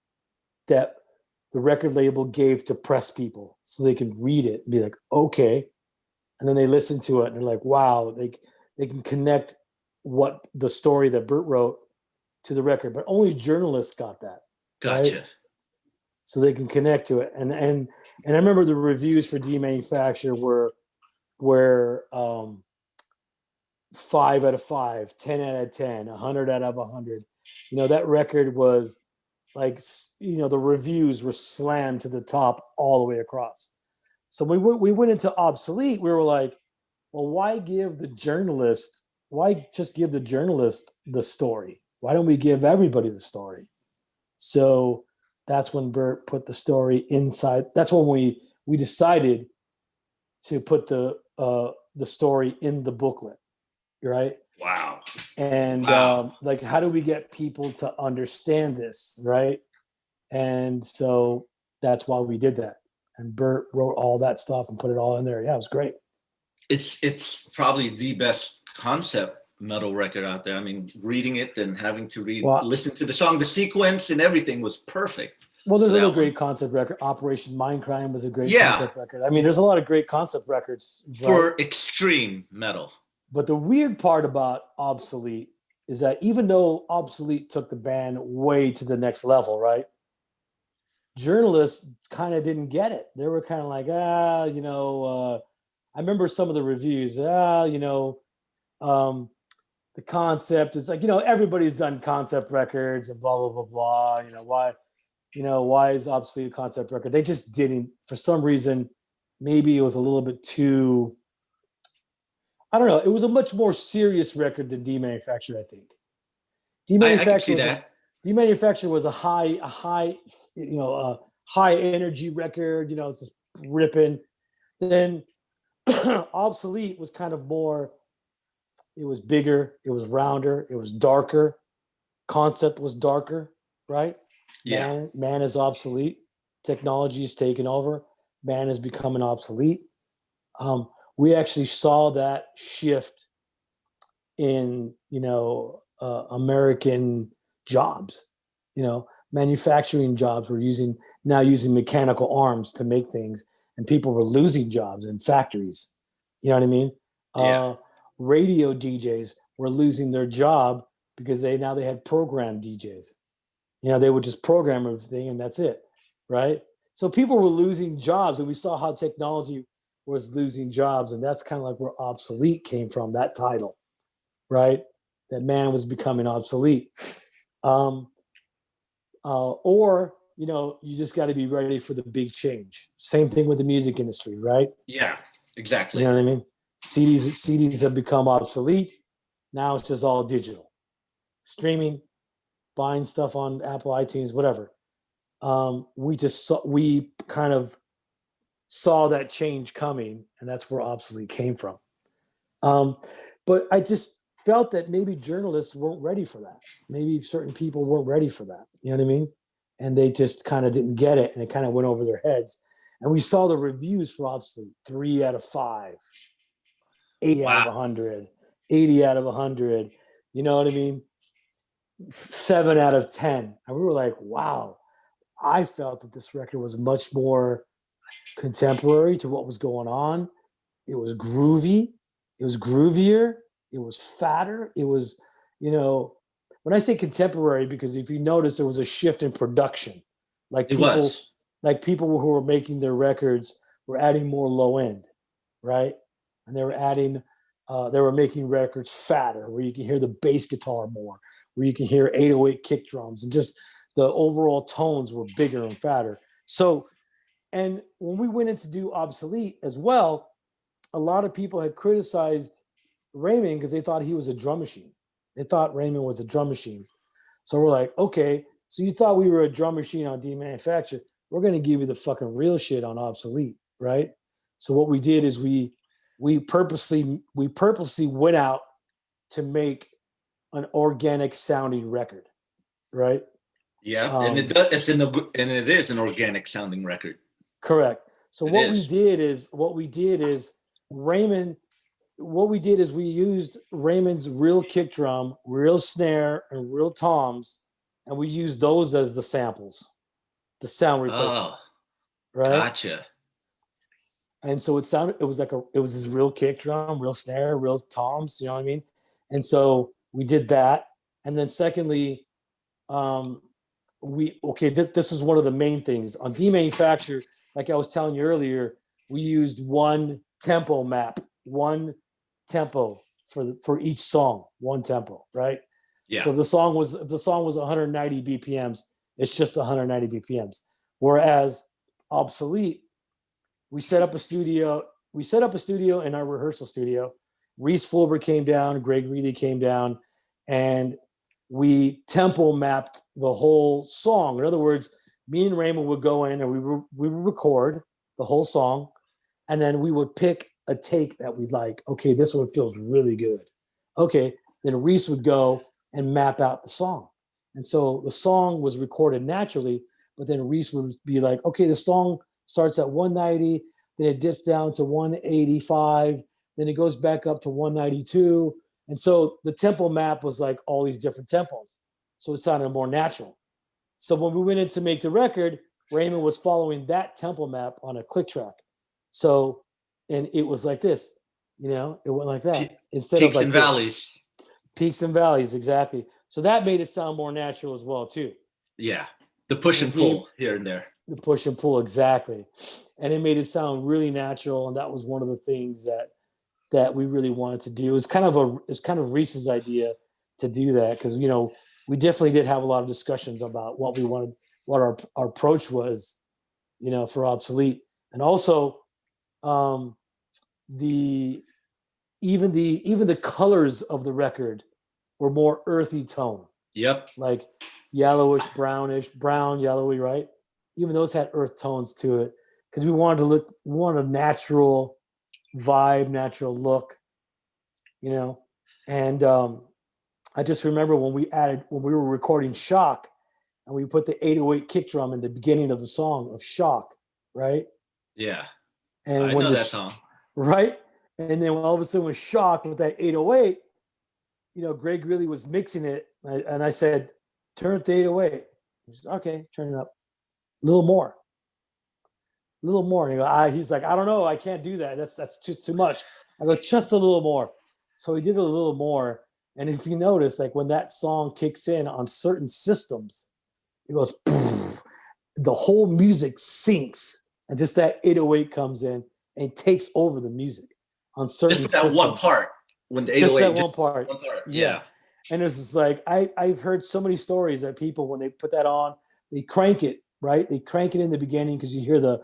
Speaker 2: that the record label gave to press people so they can read it and be like, okay. And then they listen to it and they're like, wow, they can connect what the story that Bert wrote to the record, but only journalists got that.
Speaker 1: Gotcha.
Speaker 2: Right? So they can connect to it. And I remember the reviews for Demanufacture were 5 out of 5, 10 out of 10, 100 out of 100. That record was like, the reviews were slammed to the top all the way across. So we went into Obsolete. We were like, well, why just give the journalist the story? Why don't we give everybody the story? So that's when Bert put the story inside. That's when we decided to put the story in the booklet. right?
Speaker 1: Wow.
Speaker 2: And
Speaker 1: Wow.
Speaker 2: like, how do we get people to understand this, right? And so that's why we did that. And Bert wrote all that stuff and put it all in there. Yeah, it was great.
Speaker 1: It's probably the best concept metal record out there. I mean, reading it and having to
Speaker 2: Well,
Speaker 1: listen to the song, the sequence and everything was perfect.
Speaker 2: well, there's
Speaker 1: For
Speaker 2: other
Speaker 1: that
Speaker 2: great
Speaker 1: one.
Speaker 2: concept record. Operation Mindcrime was a great
Speaker 1: Yeah,
Speaker 2: concept record. I mean, there's a lot of great concept records, right?
Speaker 1: for extreme metal.
Speaker 2: But the weird part about Obsolete is that even though Obsolete took the band way to the next level, right? Journalists kind of didn't get it. They were kind of like, I remember some of the reviews, the concept is like, everybody's done concept records and blah, blah, blah, blah. Why is Obsolete a concept record? They just didn't, for some reason, maybe it was a little bit too, I don't know. It was a much more serious record than Demanufacture, I think.
Speaker 1: I could see that.
Speaker 2: Demanufacture was a high, high energy record. It's just ripping. Then Obsolete was kind of more. It was bigger. It was rounder. It was darker. Concept was darker, right?
Speaker 1: Yeah.
Speaker 2: Man is obsolete. Technology is taking over. Man is becoming obsolete. We actually saw that shift in American jobs. Manufacturing jobs were now using mechanical arms to make things, and people were losing jobs in factories. You know what I mean?
Speaker 1: Yeah.
Speaker 2: Radio DJs were losing their job because they had program DJs. They would just program everything and that's it, right? So people were losing jobs, and we saw how technology was losing jobs, and that's kind of like where Obsolete came from, that title, right? That man was becoming obsolete. Or you just got to be ready for the big change. Same thing with the music industry, right?
Speaker 1: Yeah,
Speaker 2: You
Speaker 1: exactly.
Speaker 2: know what I mean? CDs have become obsolete. Now it's just all digital, streaming, buying stuff on Apple iTunes, whatever. We kind of saw that change coming, and that's where Obsolete came from. But I just felt that maybe journalists weren't ready for that. Maybe certain people weren't ready for that. You know what I mean? And they just kind of didn't get it, and it kind of went over their heads. And we saw the reviews for Obsolete: 3 out of 5, 80 out of
Speaker 1: Wow.
Speaker 2: 100, 80 out of 100. You know what I mean? 7 out of 10. And we were like, wow. I felt that this record was much more contemporary to what was going on. It was groovy. It was groovier. It was fatter. It was, when I say contemporary, because if you notice, there was a shift in production. Like
Speaker 1: It
Speaker 2: people,
Speaker 1: was.
Speaker 2: like people who were making their records were adding more low end, right? And they were making records fatter, where you can hear the bass guitar more, where you can hear 808 kick drums, and just the overall tones were bigger and fatter. So, and when we went in to do Obsolete as well, a lot of people had criticized Raymond because they thought he was a drum machine. They thought Raymond was a drum machine. So we're like, okay, so you thought we were a drum machine on Demanufacture. We're going to give you the fucking real shit on Obsolete, right? So what we did is we purposely went out to make an organic sounding record, right?
Speaker 1: Yeah, and it does. And it is an organic sounding record.
Speaker 2: Correct. So
Speaker 1: It is.
Speaker 2: Raymond. What we did is we used Raymond's real kick drum, real snare, and real toms, and we used those as the samples, the sound
Speaker 1: Oh,
Speaker 2: replacements, right?
Speaker 1: gotcha.
Speaker 2: And so it was his real kick drum, real snare, real toms. You know what I mean? And so we did that, and then secondly, this is one of the main things on Demanufacture. Like I was telling you earlier, we used one tempo map, one tempo for each song, one tempo, right?
Speaker 1: Yeah.
Speaker 2: So if the song was 190 BPMs, it's just 190 BPMs. Whereas Obsolete, we set up a studio in our rehearsal studio. Reese Fulber came down, Greg Reedy came down, and we tempo mapped the whole song. In other words, me and Raymond would go in and we would record the whole song, and then we would pick a take that we'd like. Okay, this one feels really good. Okay, then Reese would go and map out the song. And so the song was recorded naturally, but then Reese would be like, okay, the song starts at 190, then it dips down to 185, then it goes back up to 192. And so the tempo map was like all these different tempos. So it sounded more natural. So when we went in to make the record, Raymond was following that tempo map on a click track. So, and it was like this, it went like that instead of
Speaker 1: Peaks
Speaker 2: like
Speaker 1: and
Speaker 2: this.
Speaker 1: valleys.
Speaker 2: Peaks and valleys, exactly. So that made it sound more natural as well, too.
Speaker 1: Yeah. The push and pull here and there.
Speaker 2: The push and pull, exactly. And it made it sound really natural. And that was one of the things that we really wanted to do. It's kind of Reese's idea to do that because we definitely did have a lot of discussions about what we wanted, what our approach was, for Obsolete, and also the colors of the record were more earthy tone.
Speaker 1: Yep.
Speaker 2: Like yellowish, brownish, brown, yellowy, right? Even those had earth tones to it because we wanted a natural vibe, natural look, And I just remember when we were recording Shock and we put the 808 kick drum in the beginning of the song of Shock, right?
Speaker 1: Yeah.
Speaker 2: And
Speaker 1: I know that song.
Speaker 2: Right? And then all of a sudden with Shock with that 808, Greg really was mixing it. And I said, turn it to 808. He said, okay, turn it up. A little more. And he's like, I don't know. I can't do that. That's too much. I go, just a little more. So he did a little more. And if you notice, like when that song kicks in on certain systems, it goes, poof, the whole music sinks. And just that 808 comes in and takes over the music on certain
Speaker 1: just that
Speaker 2: systems.
Speaker 1: one part. When the 808,
Speaker 2: just that one part.
Speaker 1: Yeah.
Speaker 2: And it's just like, I've heard so many stories that people, when they put that on, they crank it, right? They crank it in the beginning because you hear the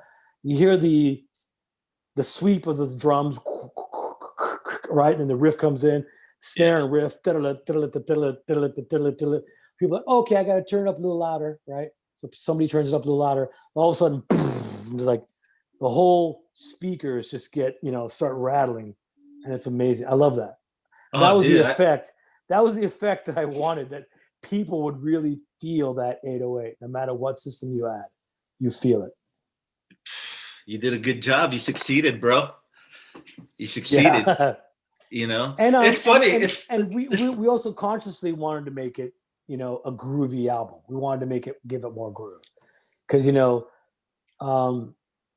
Speaker 2: sweep of the drums, right? And the riff comes in, snare and riff. People are like, okay, I got to turn it up a little louder, right? So somebody turns it up a little louder. All of a sudden, like the whole speakers just start rattling, and it's amazing. I love that. That was the effect. That was the effect that I wanted, that people would really feel that 808, no matter what system you add, you feel it.
Speaker 1: You did a good job. You succeeded, bro. You succeeded.
Speaker 2: Yeah.
Speaker 1: And it's funny.
Speaker 2: And we also consciously wanted to make it, a groovy album. We wanted to give it more groove, because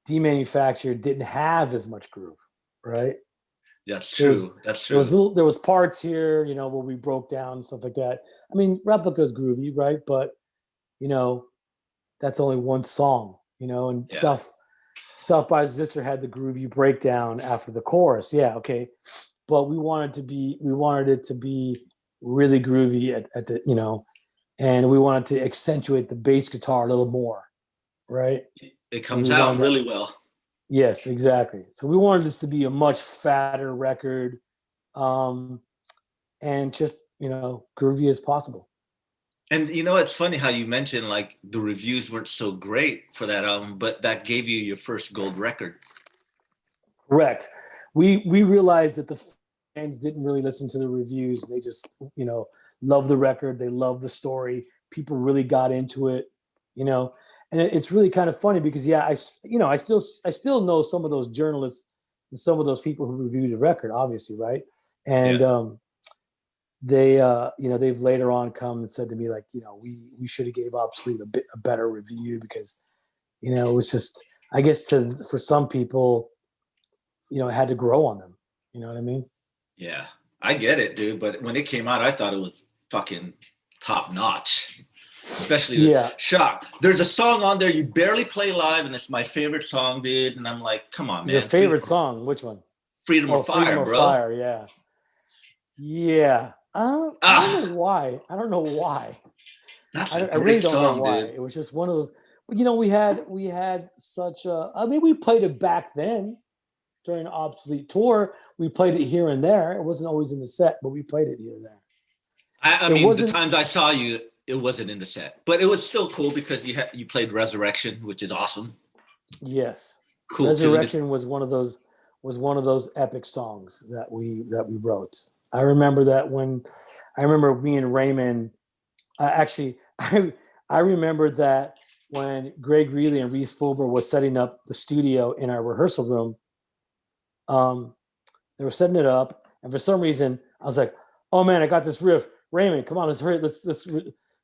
Speaker 2: Demanufactured didn't have as much groove, right?
Speaker 1: That's true. That's true.
Speaker 2: There was parts here, where we broke down and stuff like that. I mean, Replica's groovy, right? But that's only one song, and
Speaker 1: yeah.
Speaker 2: South by Sister had the groovy breakdown after the chorus. Yeah, okay. But we wanted it to be really groovy at the, and we wanted to accentuate the bass guitar a little more, right?
Speaker 1: It comes out really well.
Speaker 2: Yes, exactly. So we wanted this to be a much fatter record, and just, groovy as possible.
Speaker 1: And it's funny how you mentioned like the reviews weren't so great for that album, but that gave you your first gold record.
Speaker 2: Correct. We realized that the fans didn't really listen to the reviews. They just, loved the record. They loved the story. People really got into it, and it's really kind of funny because, I still know some of those journalists and some of those people who reviewed the record, obviously, right? And they, they've later on come and said to me, like, we should have gave Obsolete a better review because, it was just, I guess for some people, it had to grow on them. You know what I mean?
Speaker 1: Yeah, I get it, dude. But when it came out, I thought it was fucking top notch. Especially Shock. There's a song on there you barely play live, and it's my favorite song, dude. And I'm like, come on, man.
Speaker 2: Your favorite song? Which one?
Speaker 1: Freedom or Fire,
Speaker 2: Freedom or
Speaker 1: bro.
Speaker 2: Fire, yeah. Yeah. I don't know why.
Speaker 1: That's
Speaker 2: I really don't know why. Dude. It was just one of those. But we had such a. I mean, we played it back then during the Obsolete tour. We played it here and there. It wasn't always in the set, but we played it here and there.
Speaker 1: I mean, the times I saw you, it wasn't in the set, but it was still cool because you played Resurrection, which is awesome.
Speaker 2: Yes,
Speaker 1: cool.
Speaker 2: Resurrection was one of those epic songs that we wrote. I remember that when I remember me and Raymond. I remember that when Greg Reilly and Reese Fulber was setting up the studio in our rehearsal room. They were setting it up, and for some reason, I was like, "Oh man, I got this riff, Raymond. Come on, let's hurry.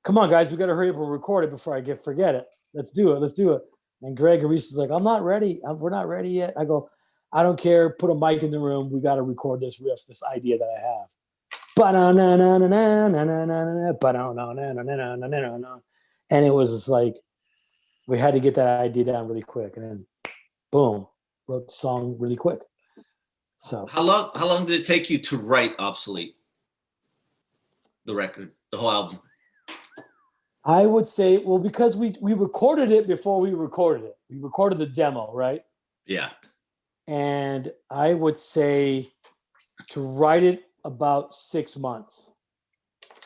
Speaker 2: Come on, guys, we got to hurry up and record it before I forget it. Let's do it." And Greg and Reese is like, "I'm not ready. We're not ready yet." I go, "I don't care. Put a mic in the room. We got to record this riff, this idea that I have." And it was just like we had to get that idea down really quick, and then boom, wrote the song really quick. So
Speaker 1: how long did it take you to write Obsolete? The record, the whole album.
Speaker 2: I would say, well, because we recorded it before we recorded it. We recorded the demo, right?
Speaker 1: Yeah.
Speaker 2: And I would say to write it about 6 months.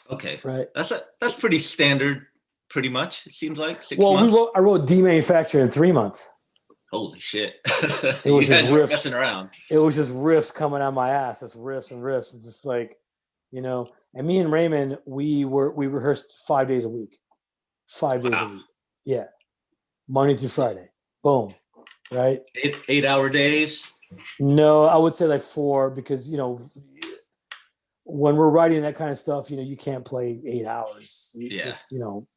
Speaker 1: Okay.
Speaker 2: Right.
Speaker 1: That's pretty standard, pretty much. It seems like 6 months.
Speaker 2: I wrote Demanufactured in 3 months.
Speaker 1: Holy shit!
Speaker 2: It was just riffs
Speaker 1: messing around.
Speaker 2: It was just riffs coming out my ass. Just riffs and riffs. It's just like, you know. And me and Raymond, we rehearsed 5 days a week. 5 days a week. Yeah. Monday through Friday. Boom. Right?
Speaker 1: 8-hour days?
Speaker 2: No, I would say like 4, because, you know, when we're writing that kind of stuff, you know, you can't play 8 hours.
Speaker 1: Yeah.
Speaker 2: Just, you know,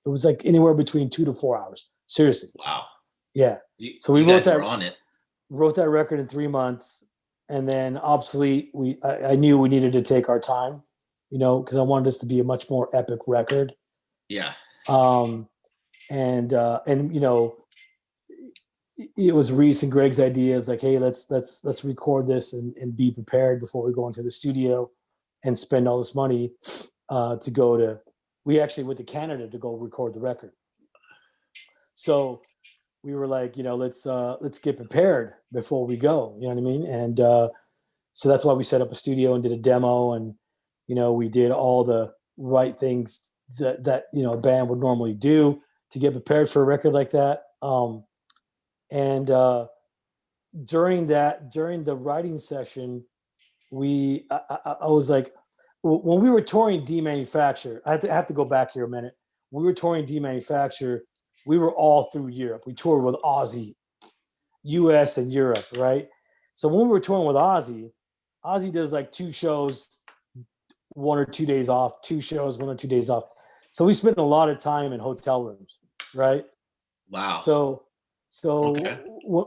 Speaker 2: it was like anywhere between 2 to 4 hours. Seriously.
Speaker 1: Wow.
Speaker 2: Yeah.
Speaker 1: So we wrote that. On it.
Speaker 2: Wrote that record in 3 months, and then Obsolete. I knew we needed to take our time, you know, because I wanted this to be a much more epic record.
Speaker 1: Yeah.
Speaker 2: And you know, it was Reese and Greg's idea. It's like, hey, let's record this and be prepared before we go into the studio and spend all this money to go to. We actually went to Canada to go record the record. So we were like, you know, let's get prepared before we go. You know what I mean? And so that's why we set up a studio and did a demo, and you know, we did all the right things that you know a band would normally do to get prepared for a record like that. And during the writing session, I was like, when we were touring Demanufacture, I have to go back here a minute. When we were touring Demanufacture, we were all through Europe. We toured with Ozzy, US and Europe, right? So when we were touring with Ozzy does like 2 shows, 1 or 2 days off, 2 shows, 1 or 2 days off. So we spent a lot of time in hotel rooms, right?
Speaker 1: Wow.
Speaker 2: So
Speaker 1: okay.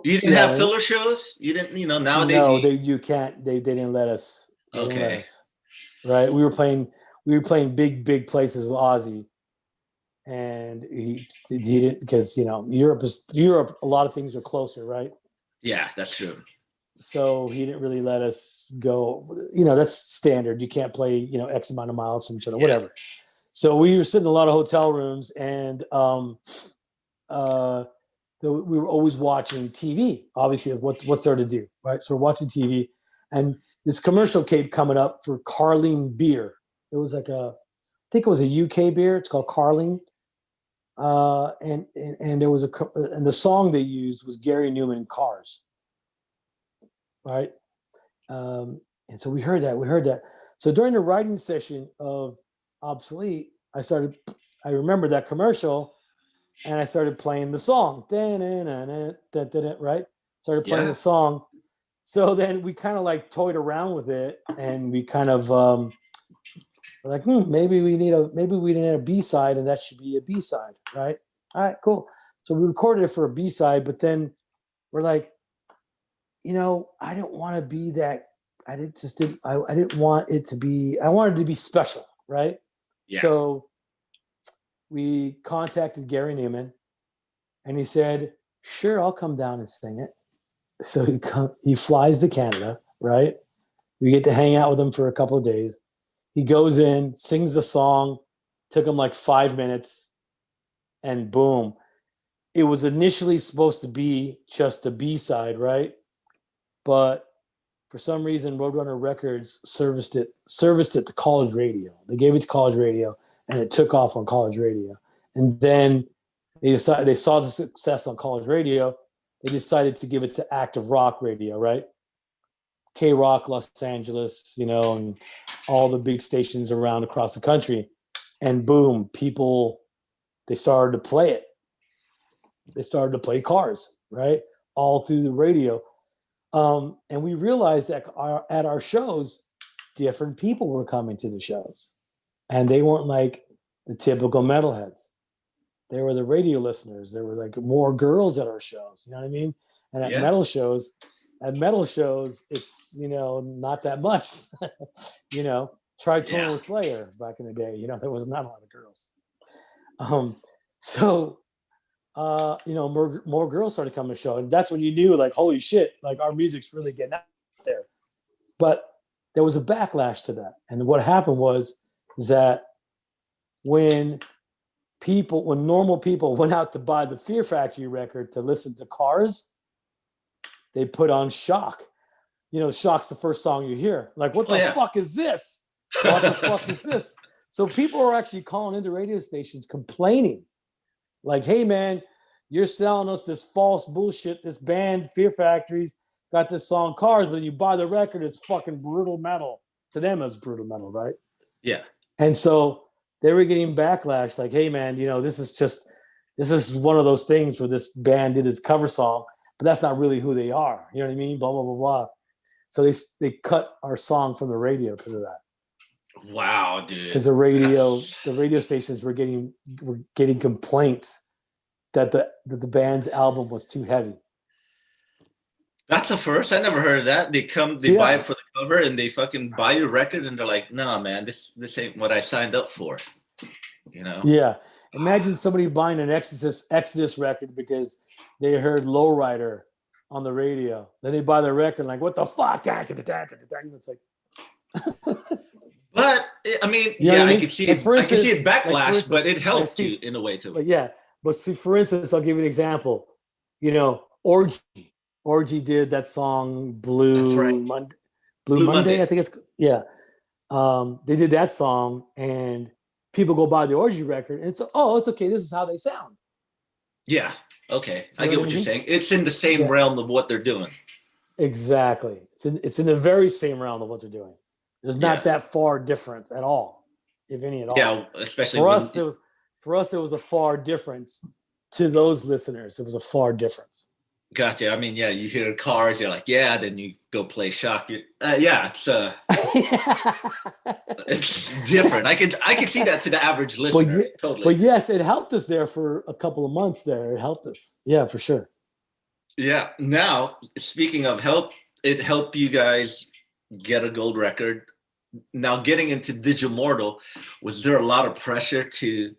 Speaker 1: You didn't have filler shows? You didn't, you know, nowadays?
Speaker 2: No, you can't. They didn't let us.
Speaker 1: Okay.
Speaker 2: Didn't let us, right? We were playing big places with Ozzy. And he didn't, because you know Europe. A lot of things are closer, right?
Speaker 1: Yeah, that's true.
Speaker 2: So he didn't really let us go. You know, that's standard. You can't play, you know, X amount of miles from each other, whatever. So we were sitting in a lot of hotel rooms, and we were always watching TV. Obviously, what's there to do, right? So we're watching TV, and this commercial kept coming up for Carling beer. It was like I think it was a UK beer. It's called Carling. And there was and the song they used was Gary Newman, Cars, right? And so we heard that. So during the writing session of Obsolete, I remember that commercial, and I started playing the song, right? Started playing the song. So then we kind of like toyed around with it, and we kind of we're like, maybe we need a B-side, and that should be a B-side, right? All right, cool. So we recorded it for a B-side, but then we're like, you know, I didn't want to be that. I didn't want it to be. I wanted it to be special, right? Yeah. So we contacted Gary Newman, and he said, "Sure, I'll come down and sing it." So he flies to Canada, right? We get to hang out with him for a couple of days. He goes in, sings the song, took him like 5 minutes, and boom. It was initially supposed to be just a B-side, right? But for some reason, Roadrunner Records serviced it to college radio. They gave it to college radio, and it took off on college radio. And then they saw the success on college radio. They decided to give it to active rock radio, right? K-Rock Los Angeles, and all the big stations around across the country. And boom, people, they started to play it. They started to play Cars, right? All through the radio. And we realized that at our shows, different people were coming to the shows. And they weren't like the typical metalheads. They were the radio listeners. There were like more girls at our shows. You know what I mean? And at metal shows, it's not that much. Try Total Slayer back in the day. There was not a lot of girls. More girls started coming to the show, and that's when you knew, like, holy shit, like our music's really getting out there. But there was a backlash to that, and what happened was that when normal people went out to buy the Fear Factory record to listen to Cars, they put on Shock. Shock's the first song you hear. Like, what the fuck is this? What the fuck is this? So people are actually calling into radio stations complaining. Like, hey, man, you're selling us this false bullshit. This band, Fear Factory's got this song Cars, but when you buy the record, it's fucking brutal metal. To them, it's brutal metal, right?
Speaker 1: Yeah.
Speaker 2: And so they were getting backlash, like, hey, man, this is one of those things where this band did its cover song, but that's not really who they are. You know what I mean? Blah, blah, blah, blah. So they cut our song from the radio because of that.
Speaker 1: Wow, dude.
Speaker 2: Because the radio stations were getting complaints that the band's album was too heavy.
Speaker 1: That's a first. I never heard of that. They buy it for the cover and they fucking buy your record and they're like, nah, man, this ain't what I signed up for.
Speaker 2: Yeah. Imagine somebody buying an Exodus record because they heard Lowrider on the radio. Then they buy the record like, what the fuck? It's like
Speaker 1: But I mean, I could see it. I could see it backlash, but it helps you in a way too.
Speaker 2: But see, for instance, I'll give you an example. Orgy did that song Blue Monday, I think it's they did that song, and people go buy the Orgy record, and it's okay. This is how they sound.
Speaker 1: Yeah. Okay, I get what you're saying. It's in the same realm of what they're doing.
Speaker 2: Exactly. It's in the very same realm of what they're doing. There's not that far difference at all, if any at all.
Speaker 1: Yeah, especially
Speaker 2: for us, there was a far difference to those listeners. It was a far difference.
Speaker 1: Gotcha. I mean, you hear Cars, you're like, then you go play Shock. It's different. I can see that to the average listener. Totally.
Speaker 2: But yes, it helped us there for a couple of months there. It helped us. Yeah, for sure.
Speaker 1: Yeah. Now, speaking of help, it helped you guys get a gold record. Now, getting into Digimortal, was there a lot of pressure to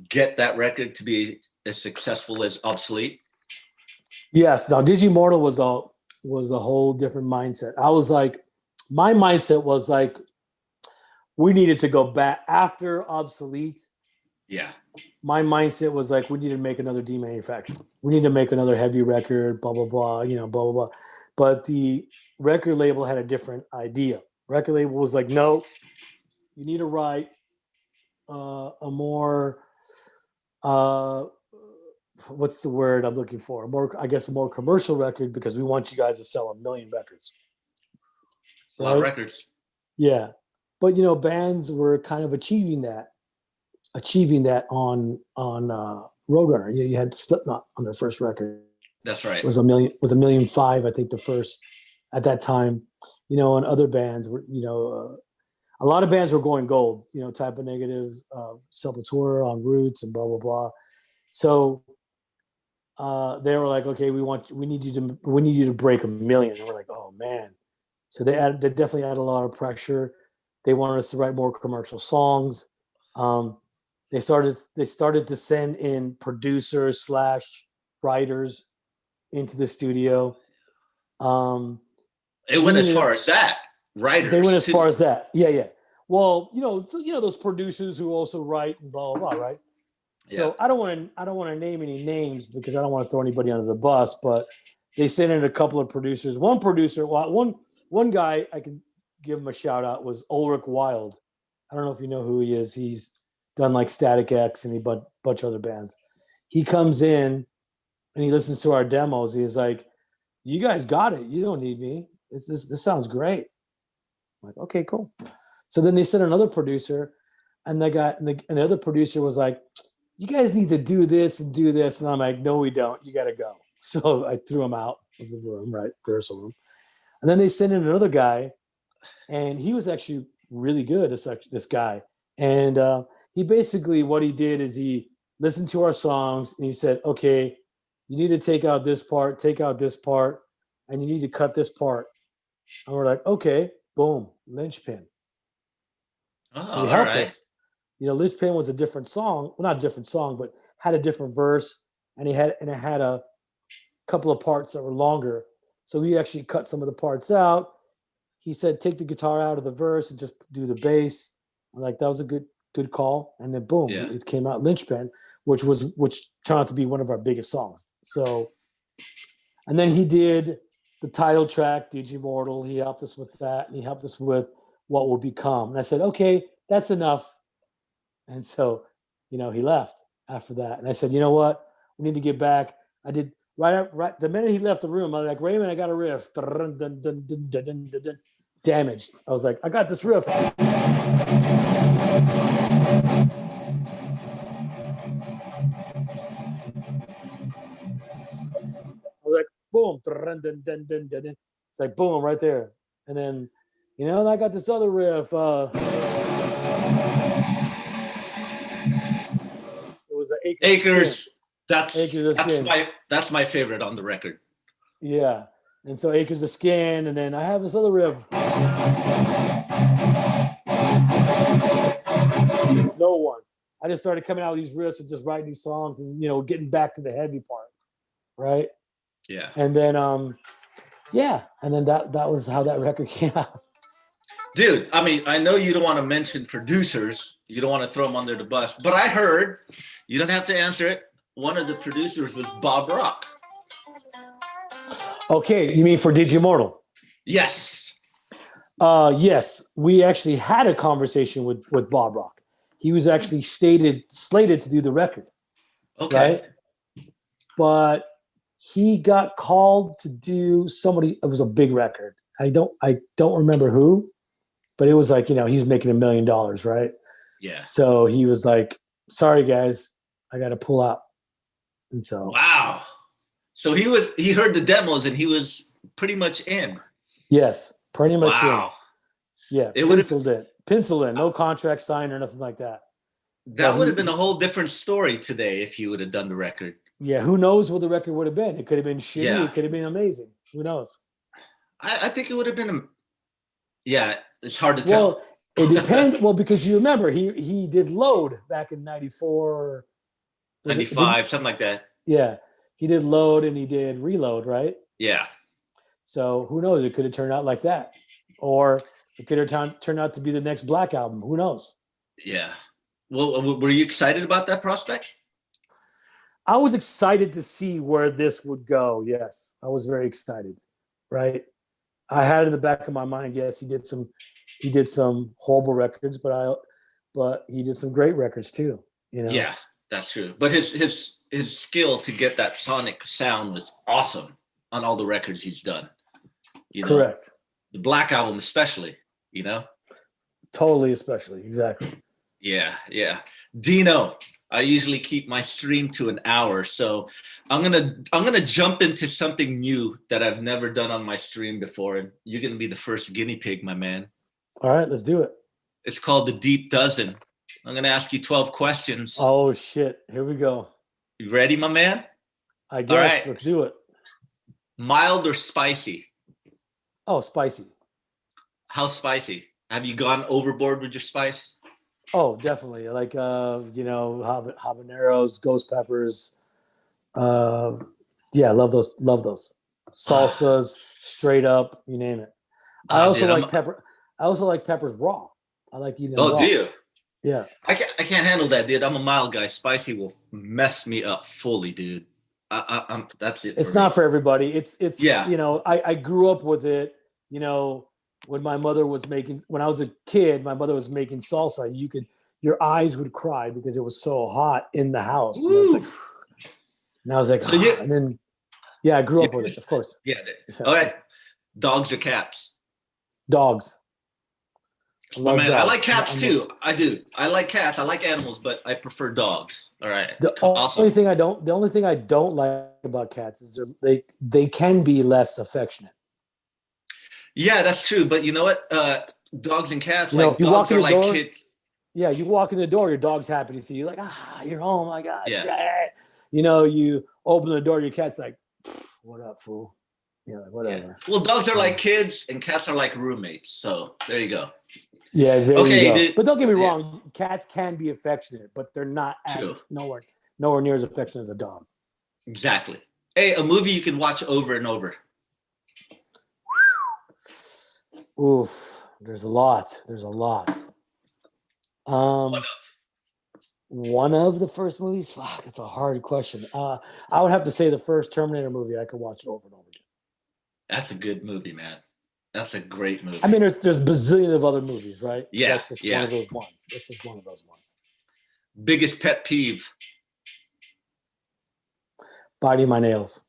Speaker 1: get that record to be as successful as Obsolete?
Speaker 2: Yes. Now, Digimortal was a whole different mindset. My mindset was like, we needed to go back after Obsolete.
Speaker 1: Yeah.
Speaker 2: My mindset was like, we need to make another demanufactured. We need to make another heavy record, blah, blah, blah, blah, blah, blah. But the record label had a different idea. Record label was like, no, you need to write a more, what's the word I'm looking for? A more commercial record, because we want you guys to sell 1 million records.
Speaker 1: A lot of records.
Speaker 2: Yeah. But, bands were kind of achieving that on Roadrunner. You had Slipknot on their first record.
Speaker 1: That's right.
Speaker 2: It was 1.5 million, I think, the first at that time. And other bands were, a lot of bands were going gold. Type of Negatives, Sepultura on Roots, and blah blah blah. So they were like, okay, we need you to break 1 million. And we're like, oh man. So they definitely added a lot of pressure. They wanted us to write more commercial songs. They started to send in producers / writers into the studio.
Speaker 1: It went as far as that. Writers.
Speaker 2: They went as far as that. Yeah. Well, those producers who also write and blah blah blah, right? So yeah. I don't want to name any names because I don't want to throw anybody under the bus. But they sent in a couple of producers. One guy I can give him a shout out was Ulrich Wild. I don't know if you know who he is. He's done like Static X and a bunch of other bands. He comes in and he listens to our demos. He's like, "You guys got it. You don't need me." This sounds great. I'm like, okay, cool. So then they sent another producer, and the other producer was like, you guys need to do this and do this. And I'm like, no, we don't. You got to go. So I threw him out of the room, right? Rehearsal room. And then they sent in another guy, and he was actually really good. This guy. And he basically, what he did is he listened to our songs and he said, okay, you need to take out this part, and you need to cut this part. And we're like, okay, boom, linchpin.
Speaker 1: Oh,
Speaker 2: So he
Speaker 1: all
Speaker 2: helped
Speaker 1: right.
Speaker 2: us. Linchpin was a different song. Well, not a different song, but had a different verse, and it had a couple of parts that were longer. So he actually cut some of the parts out. He said, take the guitar out of the verse and just do the bass. I'm like, that was a good call. And then boom,
Speaker 1: Yeah.
Speaker 2: it came out, Linchpin, which turned out to be one of our biggest songs. So, and then he did the title track, Digimortal. He helped us with that, and he helped us with What Will Become. And I said, okay, that's enough. And so, he left after that. And I said, you know what? We need to get back. I did right the minute he left the room, I was like, Raymond, I got a riff. Damaged. I was like, I got this riff. I was like, boom. It's like, boom, right there. And then, I got this other riff. It was an
Speaker 1: Acres.
Speaker 2: Acres of Skin.
Speaker 1: That's my favorite on the record.
Speaker 2: Yeah. And so Acres of Skin, and then I have this other riff. No one. I just started coming out with these riffs and just writing these songs and getting back to the heavy part. Right.
Speaker 1: Yeah.
Speaker 2: And then and then that was how that record came out.
Speaker 1: Dude, I mean, I know you don't want to mention producers. You don't want to throw them under the bus, but I heard, you don't have to answer it, one of the producers was Bob Rock.
Speaker 2: Okay, you mean for Digimortal?
Speaker 1: Yes.
Speaker 2: Yes, we actually had a conversation with Bob Rock. He was actually slated to do the record.
Speaker 1: Okay.
Speaker 2: Right? But he got called to do it was a big record. I don't remember who, but it was like, he's making $1 million, right?
Speaker 1: Yeah.
Speaker 2: So he was like, sorry guys, I got to pull out. And so.
Speaker 1: Wow. So he heard the demos and he was pretty much in.
Speaker 2: Yes, pretty much
Speaker 1: wow.
Speaker 2: in. Yeah, penciled in, no contract signed or nothing like that.
Speaker 1: That would have been a whole different story today if you would have done the record.
Speaker 2: Yeah, who knows what the record would have been? It could have been shitty.
Speaker 1: Yeah.
Speaker 2: It could have been amazing. Who knows?
Speaker 1: I think it would have been. Yeah, it's hard to tell.
Speaker 2: Well, it depends. Well, because you remember he did Load back in 94.
Speaker 1: 95, something like that.
Speaker 2: Yeah, he did Load and he did Reload, right?
Speaker 1: Yeah.
Speaker 2: So who knows? It could have turned out like that, or it could have turned out to be the next Black album. Who knows?
Speaker 1: Yeah. Well, were you excited about that prospect?
Speaker 2: I was excited to see where this would go. Yes, I was very excited. Right. I had in the back of my mind, yes, he did some horrible records, but he did some great records too.
Speaker 1: Yeah, that's true. But his skill to get that sonic sound was awesome on all the records he's done.
Speaker 2: Correct.
Speaker 1: The Black Album, especially.
Speaker 2: Totally, especially, exactly.
Speaker 1: Yeah. Dino, I usually keep my stream to an hour, so I'm gonna jump into something new that I've never done on my stream before, and you're gonna be the first guinea pig, my man.
Speaker 2: All right, let's do it.
Speaker 1: It's called the Deep Dozen. I'm gonna ask you 12 questions.
Speaker 2: Oh shit! Here we go.
Speaker 1: You ready, my man?
Speaker 2: I guess. Right. Let's do it.
Speaker 1: Mild or spicy?
Speaker 2: Oh, spicy.
Speaker 1: How spicy? Have you gone overboard with your spice?
Speaker 2: Oh, definitely. Like habaneros, ghost peppers. Yeah, love those. Salsas, straight up, you name it. I also like pepper. I also like peppers raw. I like eating them raw.
Speaker 1: Do you?
Speaker 2: Yeah.
Speaker 1: I can't handle that, dude. I'm a mild guy. Spicy will mess me up fully, dude. I'm that's it.
Speaker 2: It's not for everybody. It's
Speaker 1: yeah.
Speaker 2: I grew up with it. When my mother was when I was a kid, my mother was making salsa. Your eyes would cry because it was so hot in the house. And I was like,
Speaker 1: so
Speaker 2: and then, yeah, I grew up with it, of course.
Speaker 1: Yeah. All right. Dogs or cats?
Speaker 2: Dogs. I
Speaker 1: My
Speaker 2: love
Speaker 1: man, I
Speaker 2: dogs.
Speaker 1: like cats too. I do. I like cats. I like animals, but I prefer dogs. All right.
Speaker 2: The
Speaker 1: Awesome.
Speaker 2: only thing I don't like about cats is they can be less affectionate.
Speaker 1: Yeah, that's true. But you know what? Dogs and cats,
Speaker 2: You know,
Speaker 1: like
Speaker 2: you walk
Speaker 1: dogs
Speaker 2: in
Speaker 1: are
Speaker 2: the
Speaker 1: like
Speaker 2: door.
Speaker 1: kids.
Speaker 2: Yeah, you walk in the door, your dog's happy to see you. Like, you're home. Like, it's
Speaker 1: Yeah.
Speaker 2: great. You know, you open the door, your cat's like, what up, fool? You know, like,
Speaker 1: Yeah.
Speaker 2: whatever.
Speaker 1: Well, dogs are
Speaker 2: Yeah.
Speaker 1: like kids and cats are like roommates. So there you go.
Speaker 2: Yeah, there
Speaker 1: Okay,
Speaker 2: you go.
Speaker 1: dude.
Speaker 2: But don't get me
Speaker 1: Yeah,
Speaker 2: wrong, cats can be affectionate, but they're not as
Speaker 1: true.
Speaker 2: nowhere near as affectionate as a dog.
Speaker 1: Exactly. Hey, a movie you can watch over and over.
Speaker 2: Oof, there's a lot. There's a lot. One of the first movies. Fuck, that's a hard question. I would have to say the first Terminator movie. I could watch it over and over again.
Speaker 1: That's a good movie, man. That's a great movie.
Speaker 2: I mean, there's bazillion of other movies, right?
Speaker 1: Yeah,
Speaker 2: That's just
Speaker 1: yeah.
Speaker 2: one of those ones. This is one of those ones.
Speaker 1: Biggest pet peeve.
Speaker 2: Biting my nails.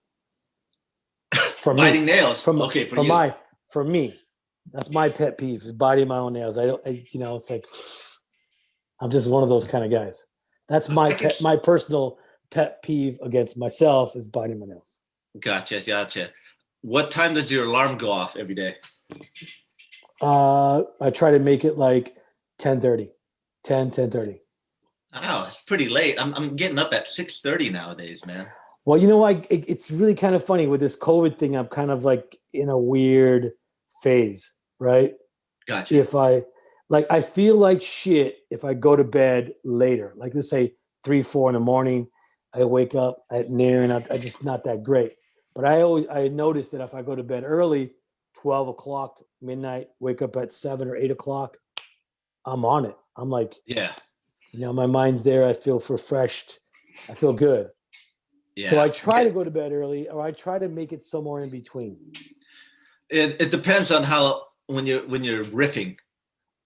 Speaker 2: For
Speaker 1: Biting
Speaker 2: me,
Speaker 1: nails. Okay, for you.
Speaker 2: For me, that's my pet peeve is biting my own nails. It's like I'm just one of those kind of guys. That's my personal pet peeve against myself is biting my nails.
Speaker 1: Gotcha. What time does your alarm go off every day?
Speaker 2: I try to make it like 10:30. 10:30.
Speaker 1: Oh, it's pretty late. I'm getting up at 6:30 nowadays, man.
Speaker 2: Well, you know, it's really kind of funny with this COVID thing. I'm kind of like in a weird phase, right?
Speaker 1: Gotcha.
Speaker 2: I feel like shit if I go to bed later. Like let's say 3, 4 in the morning, I wake up at noon. I just not that great. But I notice that if I go to bed early, 12 o'clock, midnight, wake up at 7 or 8 o'clock, I'm on it. I'm like,
Speaker 1: yeah,
Speaker 2: my mind's there. I feel refreshed. I feel good.
Speaker 1: yeah.
Speaker 2: So I try to go to bed early, or I try to make it somewhere in between.
Speaker 1: It depends on how when you're riffing,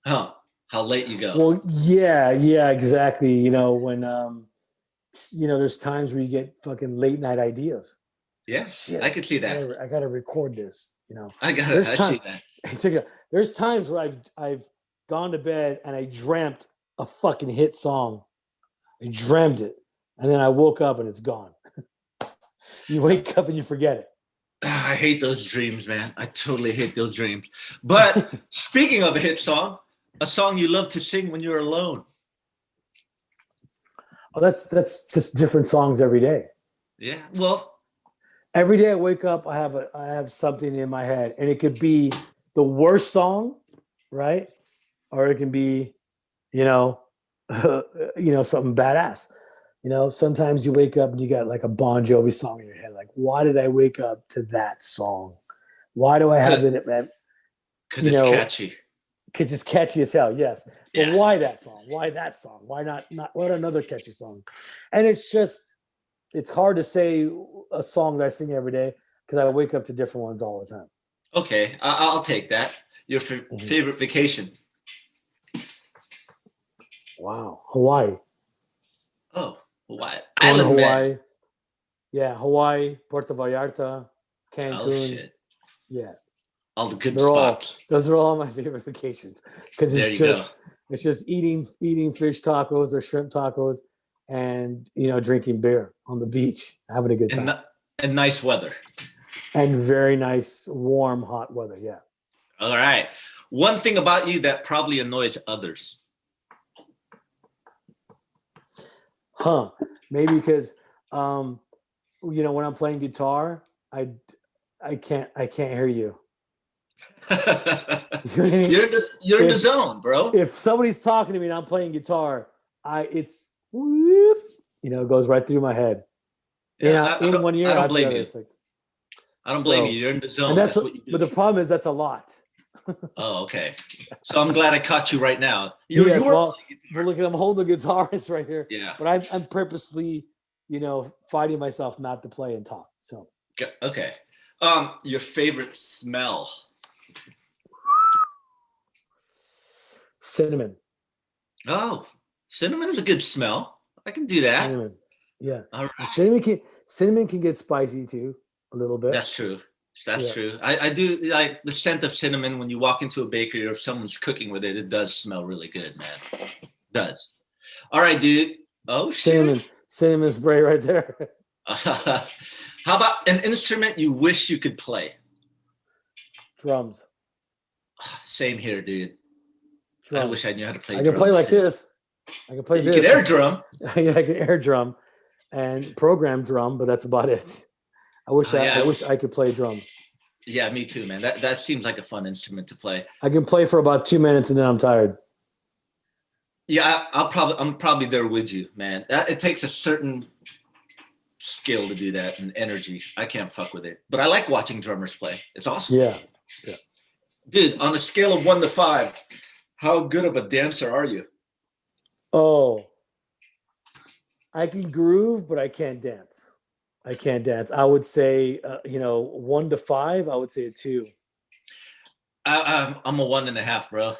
Speaker 1: how late you go.
Speaker 2: Well, yeah, exactly. You know, when there's times where you get fucking late night ideas.
Speaker 1: Yeah,
Speaker 2: Shit,
Speaker 1: I could see that.
Speaker 2: I gotta record this.
Speaker 1: I see that.
Speaker 2: There's times where I've gone to bed and I dreamt a fucking hit song. I dreamt it, and then I woke up and it's gone. You wake up and you forget it.
Speaker 1: I hate those dreams, man. I totally hate those dreams. But speaking of a hit song, a song you love to sing when you're alone.
Speaker 2: Oh, that's just different songs every day.
Speaker 1: Yeah, well,
Speaker 2: every day I wake up, I have something in my head, and it could be the worst song, right? Or it can be, something badass. Sometimes you wake up and you got like a Bon Jovi song in your head. Like, why did I wake up to that song? Why do I have it, man?
Speaker 1: Because it's catchy.
Speaker 2: Because it's catchy as hell, yes.
Speaker 1: Yeah.
Speaker 2: But why that song? Why that song? Why not what another catchy song? And it's hard to say a song that I sing every day because I wake up to different ones all the time.
Speaker 1: Okay, I'll take that. Your favorite vacation?
Speaker 2: Wow, Hawaii.
Speaker 1: Oh, Hawaii.
Speaker 2: Island Hawaii. Man. Yeah, Hawaii, Puerto Vallarta, Cancun.
Speaker 1: Oh, shit.
Speaker 2: Yeah.
Speaker 1: All the good spots.
Speaker 2: Those are all my favorite vacations because it's just eating fish tacos or shrimp tacos and drinking beer on the beach, having a good time.
Speaker 1: And nice weather.
Speaker 2: And very nice, warm, hot weather. Yeah.
Speaker 1: All right. One thing about you that probably annoys others.
Speaker 2: Maybe because when I'm playing guitar, I can't hear you.
Speaker 1: You're in the zone, bro.
Speaker 2: If somebody's talking to me and I'm playing guitar, it goes right through my head.
Speaker 1: Yeah,
Speaker 2: in one ear,
Speaker 1: I don't blame
Speaker 2: the other.
Speaker 1: you.
Speaker 2: It's like,
Speaker 1: I don't blame you. You're in the zone.
Speaker 2: And
Speaker 1: that's what you do.
Speaker 2: But the problem is that's a lot.
Speaker 1: Oh, okay. So I'm glad I caught you right now.
Speaker 2: Look at I'm holding the guitar. It's right here.
Speaker 1: Yeah.
Speaker 2: But I'm purposely, fighting myself not to play and talk. So.
Speaker 1: Okay. Your favorite smell?
Speaker 2: Cinnamon.
Speaker 1: Oh, cinnamon is a good smell. I can do that.
Speaker 2: Cinnamon. Yeah.
Speaker 1: All right.
Speaker 2: Cinnamon can get spicy too, a little bit.
Speaker 1: That's true. That's true. I do like the scent of cinnamon when you walk into a bakery or if someone's cooking with it. It does smell really good, man. It does. All right, dude. Oh shit.
Speaker 2: Cinnamon spray right there.
Speaker 1: How about an instrument you wish you could play?
Speaker 2: Drums.
Speaker 1: Same here, dude.
Speaker 2: Drums.
Speaker 1: I wish I knew how to play
Speaker 2: I
Speaker 1: drums.
Speaker 2: can play like this. I can play
Speaker 1: you
Speaker 2: this.
Speaker 1: You can air drum.
Speaker 2: Yeah, I can air drum and program drum, but that's about it. I wish I could play drums.
Speaker 1: Yeah, me too, man. That seems like a fun instrument to play.
Speaker 2: I can play for about 2 minutes and then I'm tired.
Speaker 1: Yeah, I'm probably there with you, man. It takes a certain skill to do that and energy. I can't fuck with it. But I like watching drummers play. It's awesome.
Speaker 2: Yeah.
Speaker 1: Dude, on a scale of 1 to 5, how good of a dancer are you?
Speaker 2: Oh, I can groove, but I can't dance. I would say, 1 to 5, I would say a 2.
Speaker 1: I'm a 1.5, bro.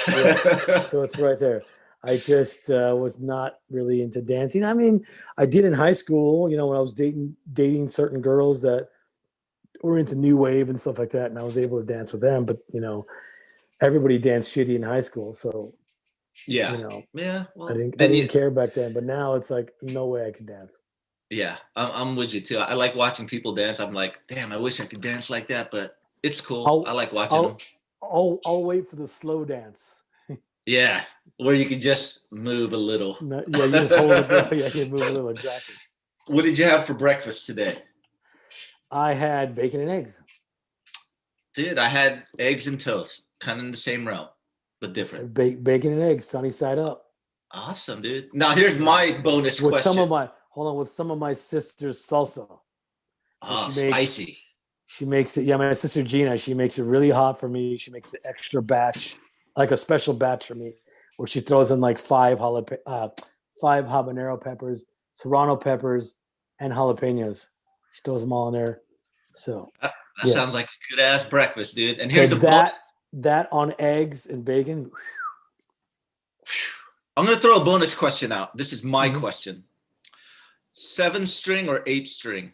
Speaker 2: Yeah. So it's right there. I just was not really into dancing. I mean, I did in high school, when I was dating certain girls that were into new wave and stuff like that, and I was able to dance with them. But everybody danced shitty in high school, so
Speaker 1: yeah. Well,
Speaker 2: I didn't care back then. But now it's like no way I can dance.
Speaker 1: Yeah, I'm with you too. I like watching people dance. I'm like, damn, I wish I could dance like that, but it's cool. I like watching them.
Speaker 2: I'll wait for the slow dance.
Speaker 1: Yeah, where you can just move a little.
Speaker 2: No, yeah, you just hold it. Yeah, you move a little, exactly.
Speaker 1: What did you have for breakfast today?
Speaker 2: I had bacon and eggs.
Speaker 1: Dude, I had eggs and toast, kind of in the same realm, but different.
Speaker 2: Bacon and eggs, sunny side up.
Speaker 1: Awesome, dude. Now here's my bonus
Speaker 2: with
Speaker 1: question.
Speaker 2: With some of my sister's salsa.
Speaker 1: Oh, spicy.
Speaker 2: She makes it. Yeah, my sister Gina. She makes it really hot for me. She makes an extra batch, like a special batch for me, where she throws in like 5 habanero peppers, serrano peppers, and jalapenos. She throws them all in there. So
Speaker 1: that sounds like a good ass breakfast, dude. And
Speaker 2: so
Speaker 1: here's
Speaker 2: that on eggs and bacon.
Speaker 1: I'm gonna throw a bonus question out. This is my question: 7-string or 8-string?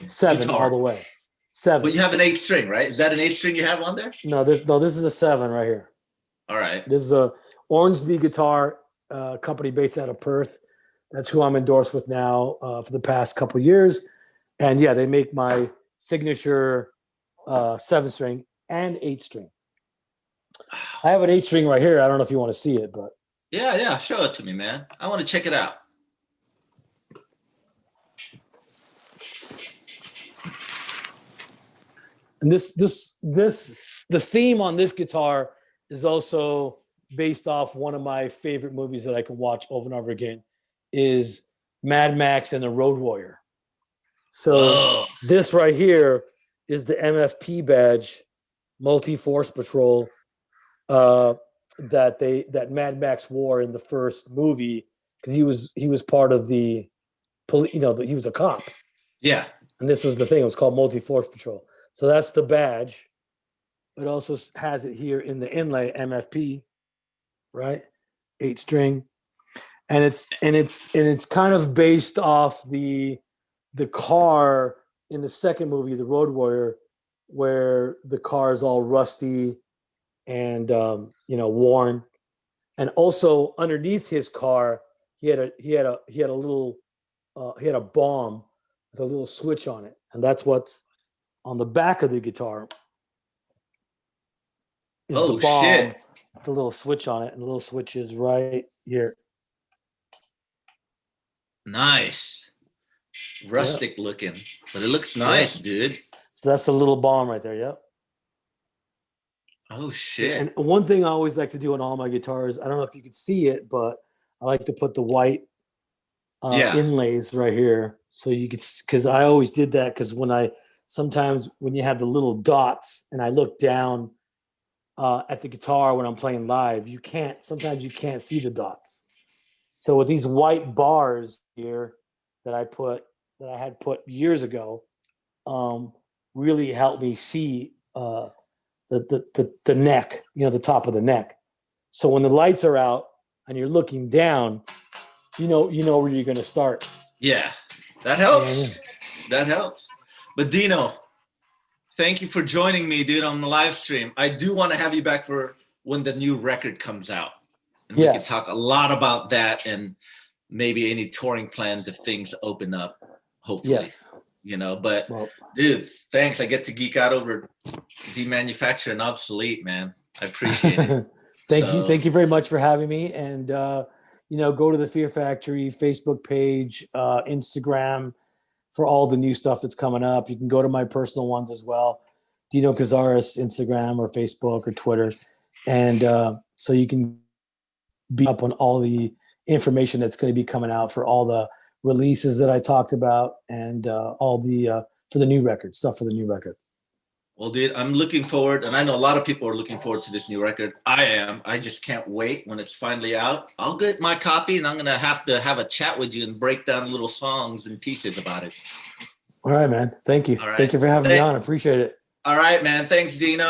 Speaker 2: 7
Speaker 1: guitar.
Speaker 2: All the way. 7.
Speaker 1: But you have an 8-string, right? Is that an 8-string you have on there?
Speaker 2: No, this is a 7 right here.
Speaker 1: All right.
Speaker 2: This is a Ormsby guitar company based out of Perth. That's who I'm endorsed with now for the past couple of years. And yeah, they make my signature 7-string and 8-string. I have an 8-string right here. I don't know if you want to see it, but
Speaker 1: yeah, show it to me, man. I want to check it out.
Speaker 2: And the theme on this guitar is also based off one of my favorite movies that I can watch over and over again, is Mad Max and the Road Warrior. So this right here is the MFP badge, Multi-Force Patrol, that Mad Max wore in the first movie, because he was part of the police. He was a cop.
Speaker 1: Yeah.
Speaker 2: And this was the thing. It was called Multi-Force Patrol. So that's the badge. It also has it here in the inlay, MFP, right? 8-string, and it's kind of based off the car in the second movie, The Road Warrior, where the car is all rusty and worn, and also underneath his car he had a bomb with a little switch on it, and that's what's on the back of the guitar. Is the bomb,
Speaker 1: shit.
Speaker 2: The little switch on it, and the little switch is right here.
Speaker 1: Nice. Rustic looking, but it looks nice, dude.
Speaker 2: So that's the little bomb right there. Yep.
Speaker 1: Oh shit.
Speaker 2: And one thing I always like to do on all my guitars, I don't know if you could see it, but I like to put the white inlays right here, so you could, because I always did that, because sometimes when you have the little dots and I look down at the guitar when I'm playing live, sometimes you can't see the dots. So with these white bars here that I had put years ago, really helped me see the neck, the top of the neck. So when the lights are out and you're looking down, you know where you're going to start.
Speaker 1: Yeah, that helps. That helps. But Dino, Thank you for joining me, dude, on the live stream. I do want to have you back for when the new record comes out. And we can talk a lot about that and maybe any touring plans if things open up, hopefully.
Speaker 2: Yes.
Speaker 1: But dude, thanks. I get to geek out over Demanufactured and Obsolete, man. I appreciate it.
Speaker 2: Thank you very much for having me. And go to the Fear Factory Facebook page, Instagram for all the new stuff that's coming up. You can go to my personal ones as well, Dino Cazares, Instagram or Facebook or Twitter. And so you can be up on all the information that's going to be coming out for all the releases that I talked about and all the for the new record, stuff for the new record.
Speaker 1: Well, dude, I'm looking forward, and I know a lot of people are looking forward to this new record. I am. I just can't wait when it's finally out. I'll get my copy, and I'm going to have a chat with you and break down little songs and pieces about it.
Speaker 2: All right, man. Thank you.
Speaker 1: All right.
Speaker 2: Thank you for having me on. I appreciate it.
Speaker 1: All right, man. Thanks, Dino.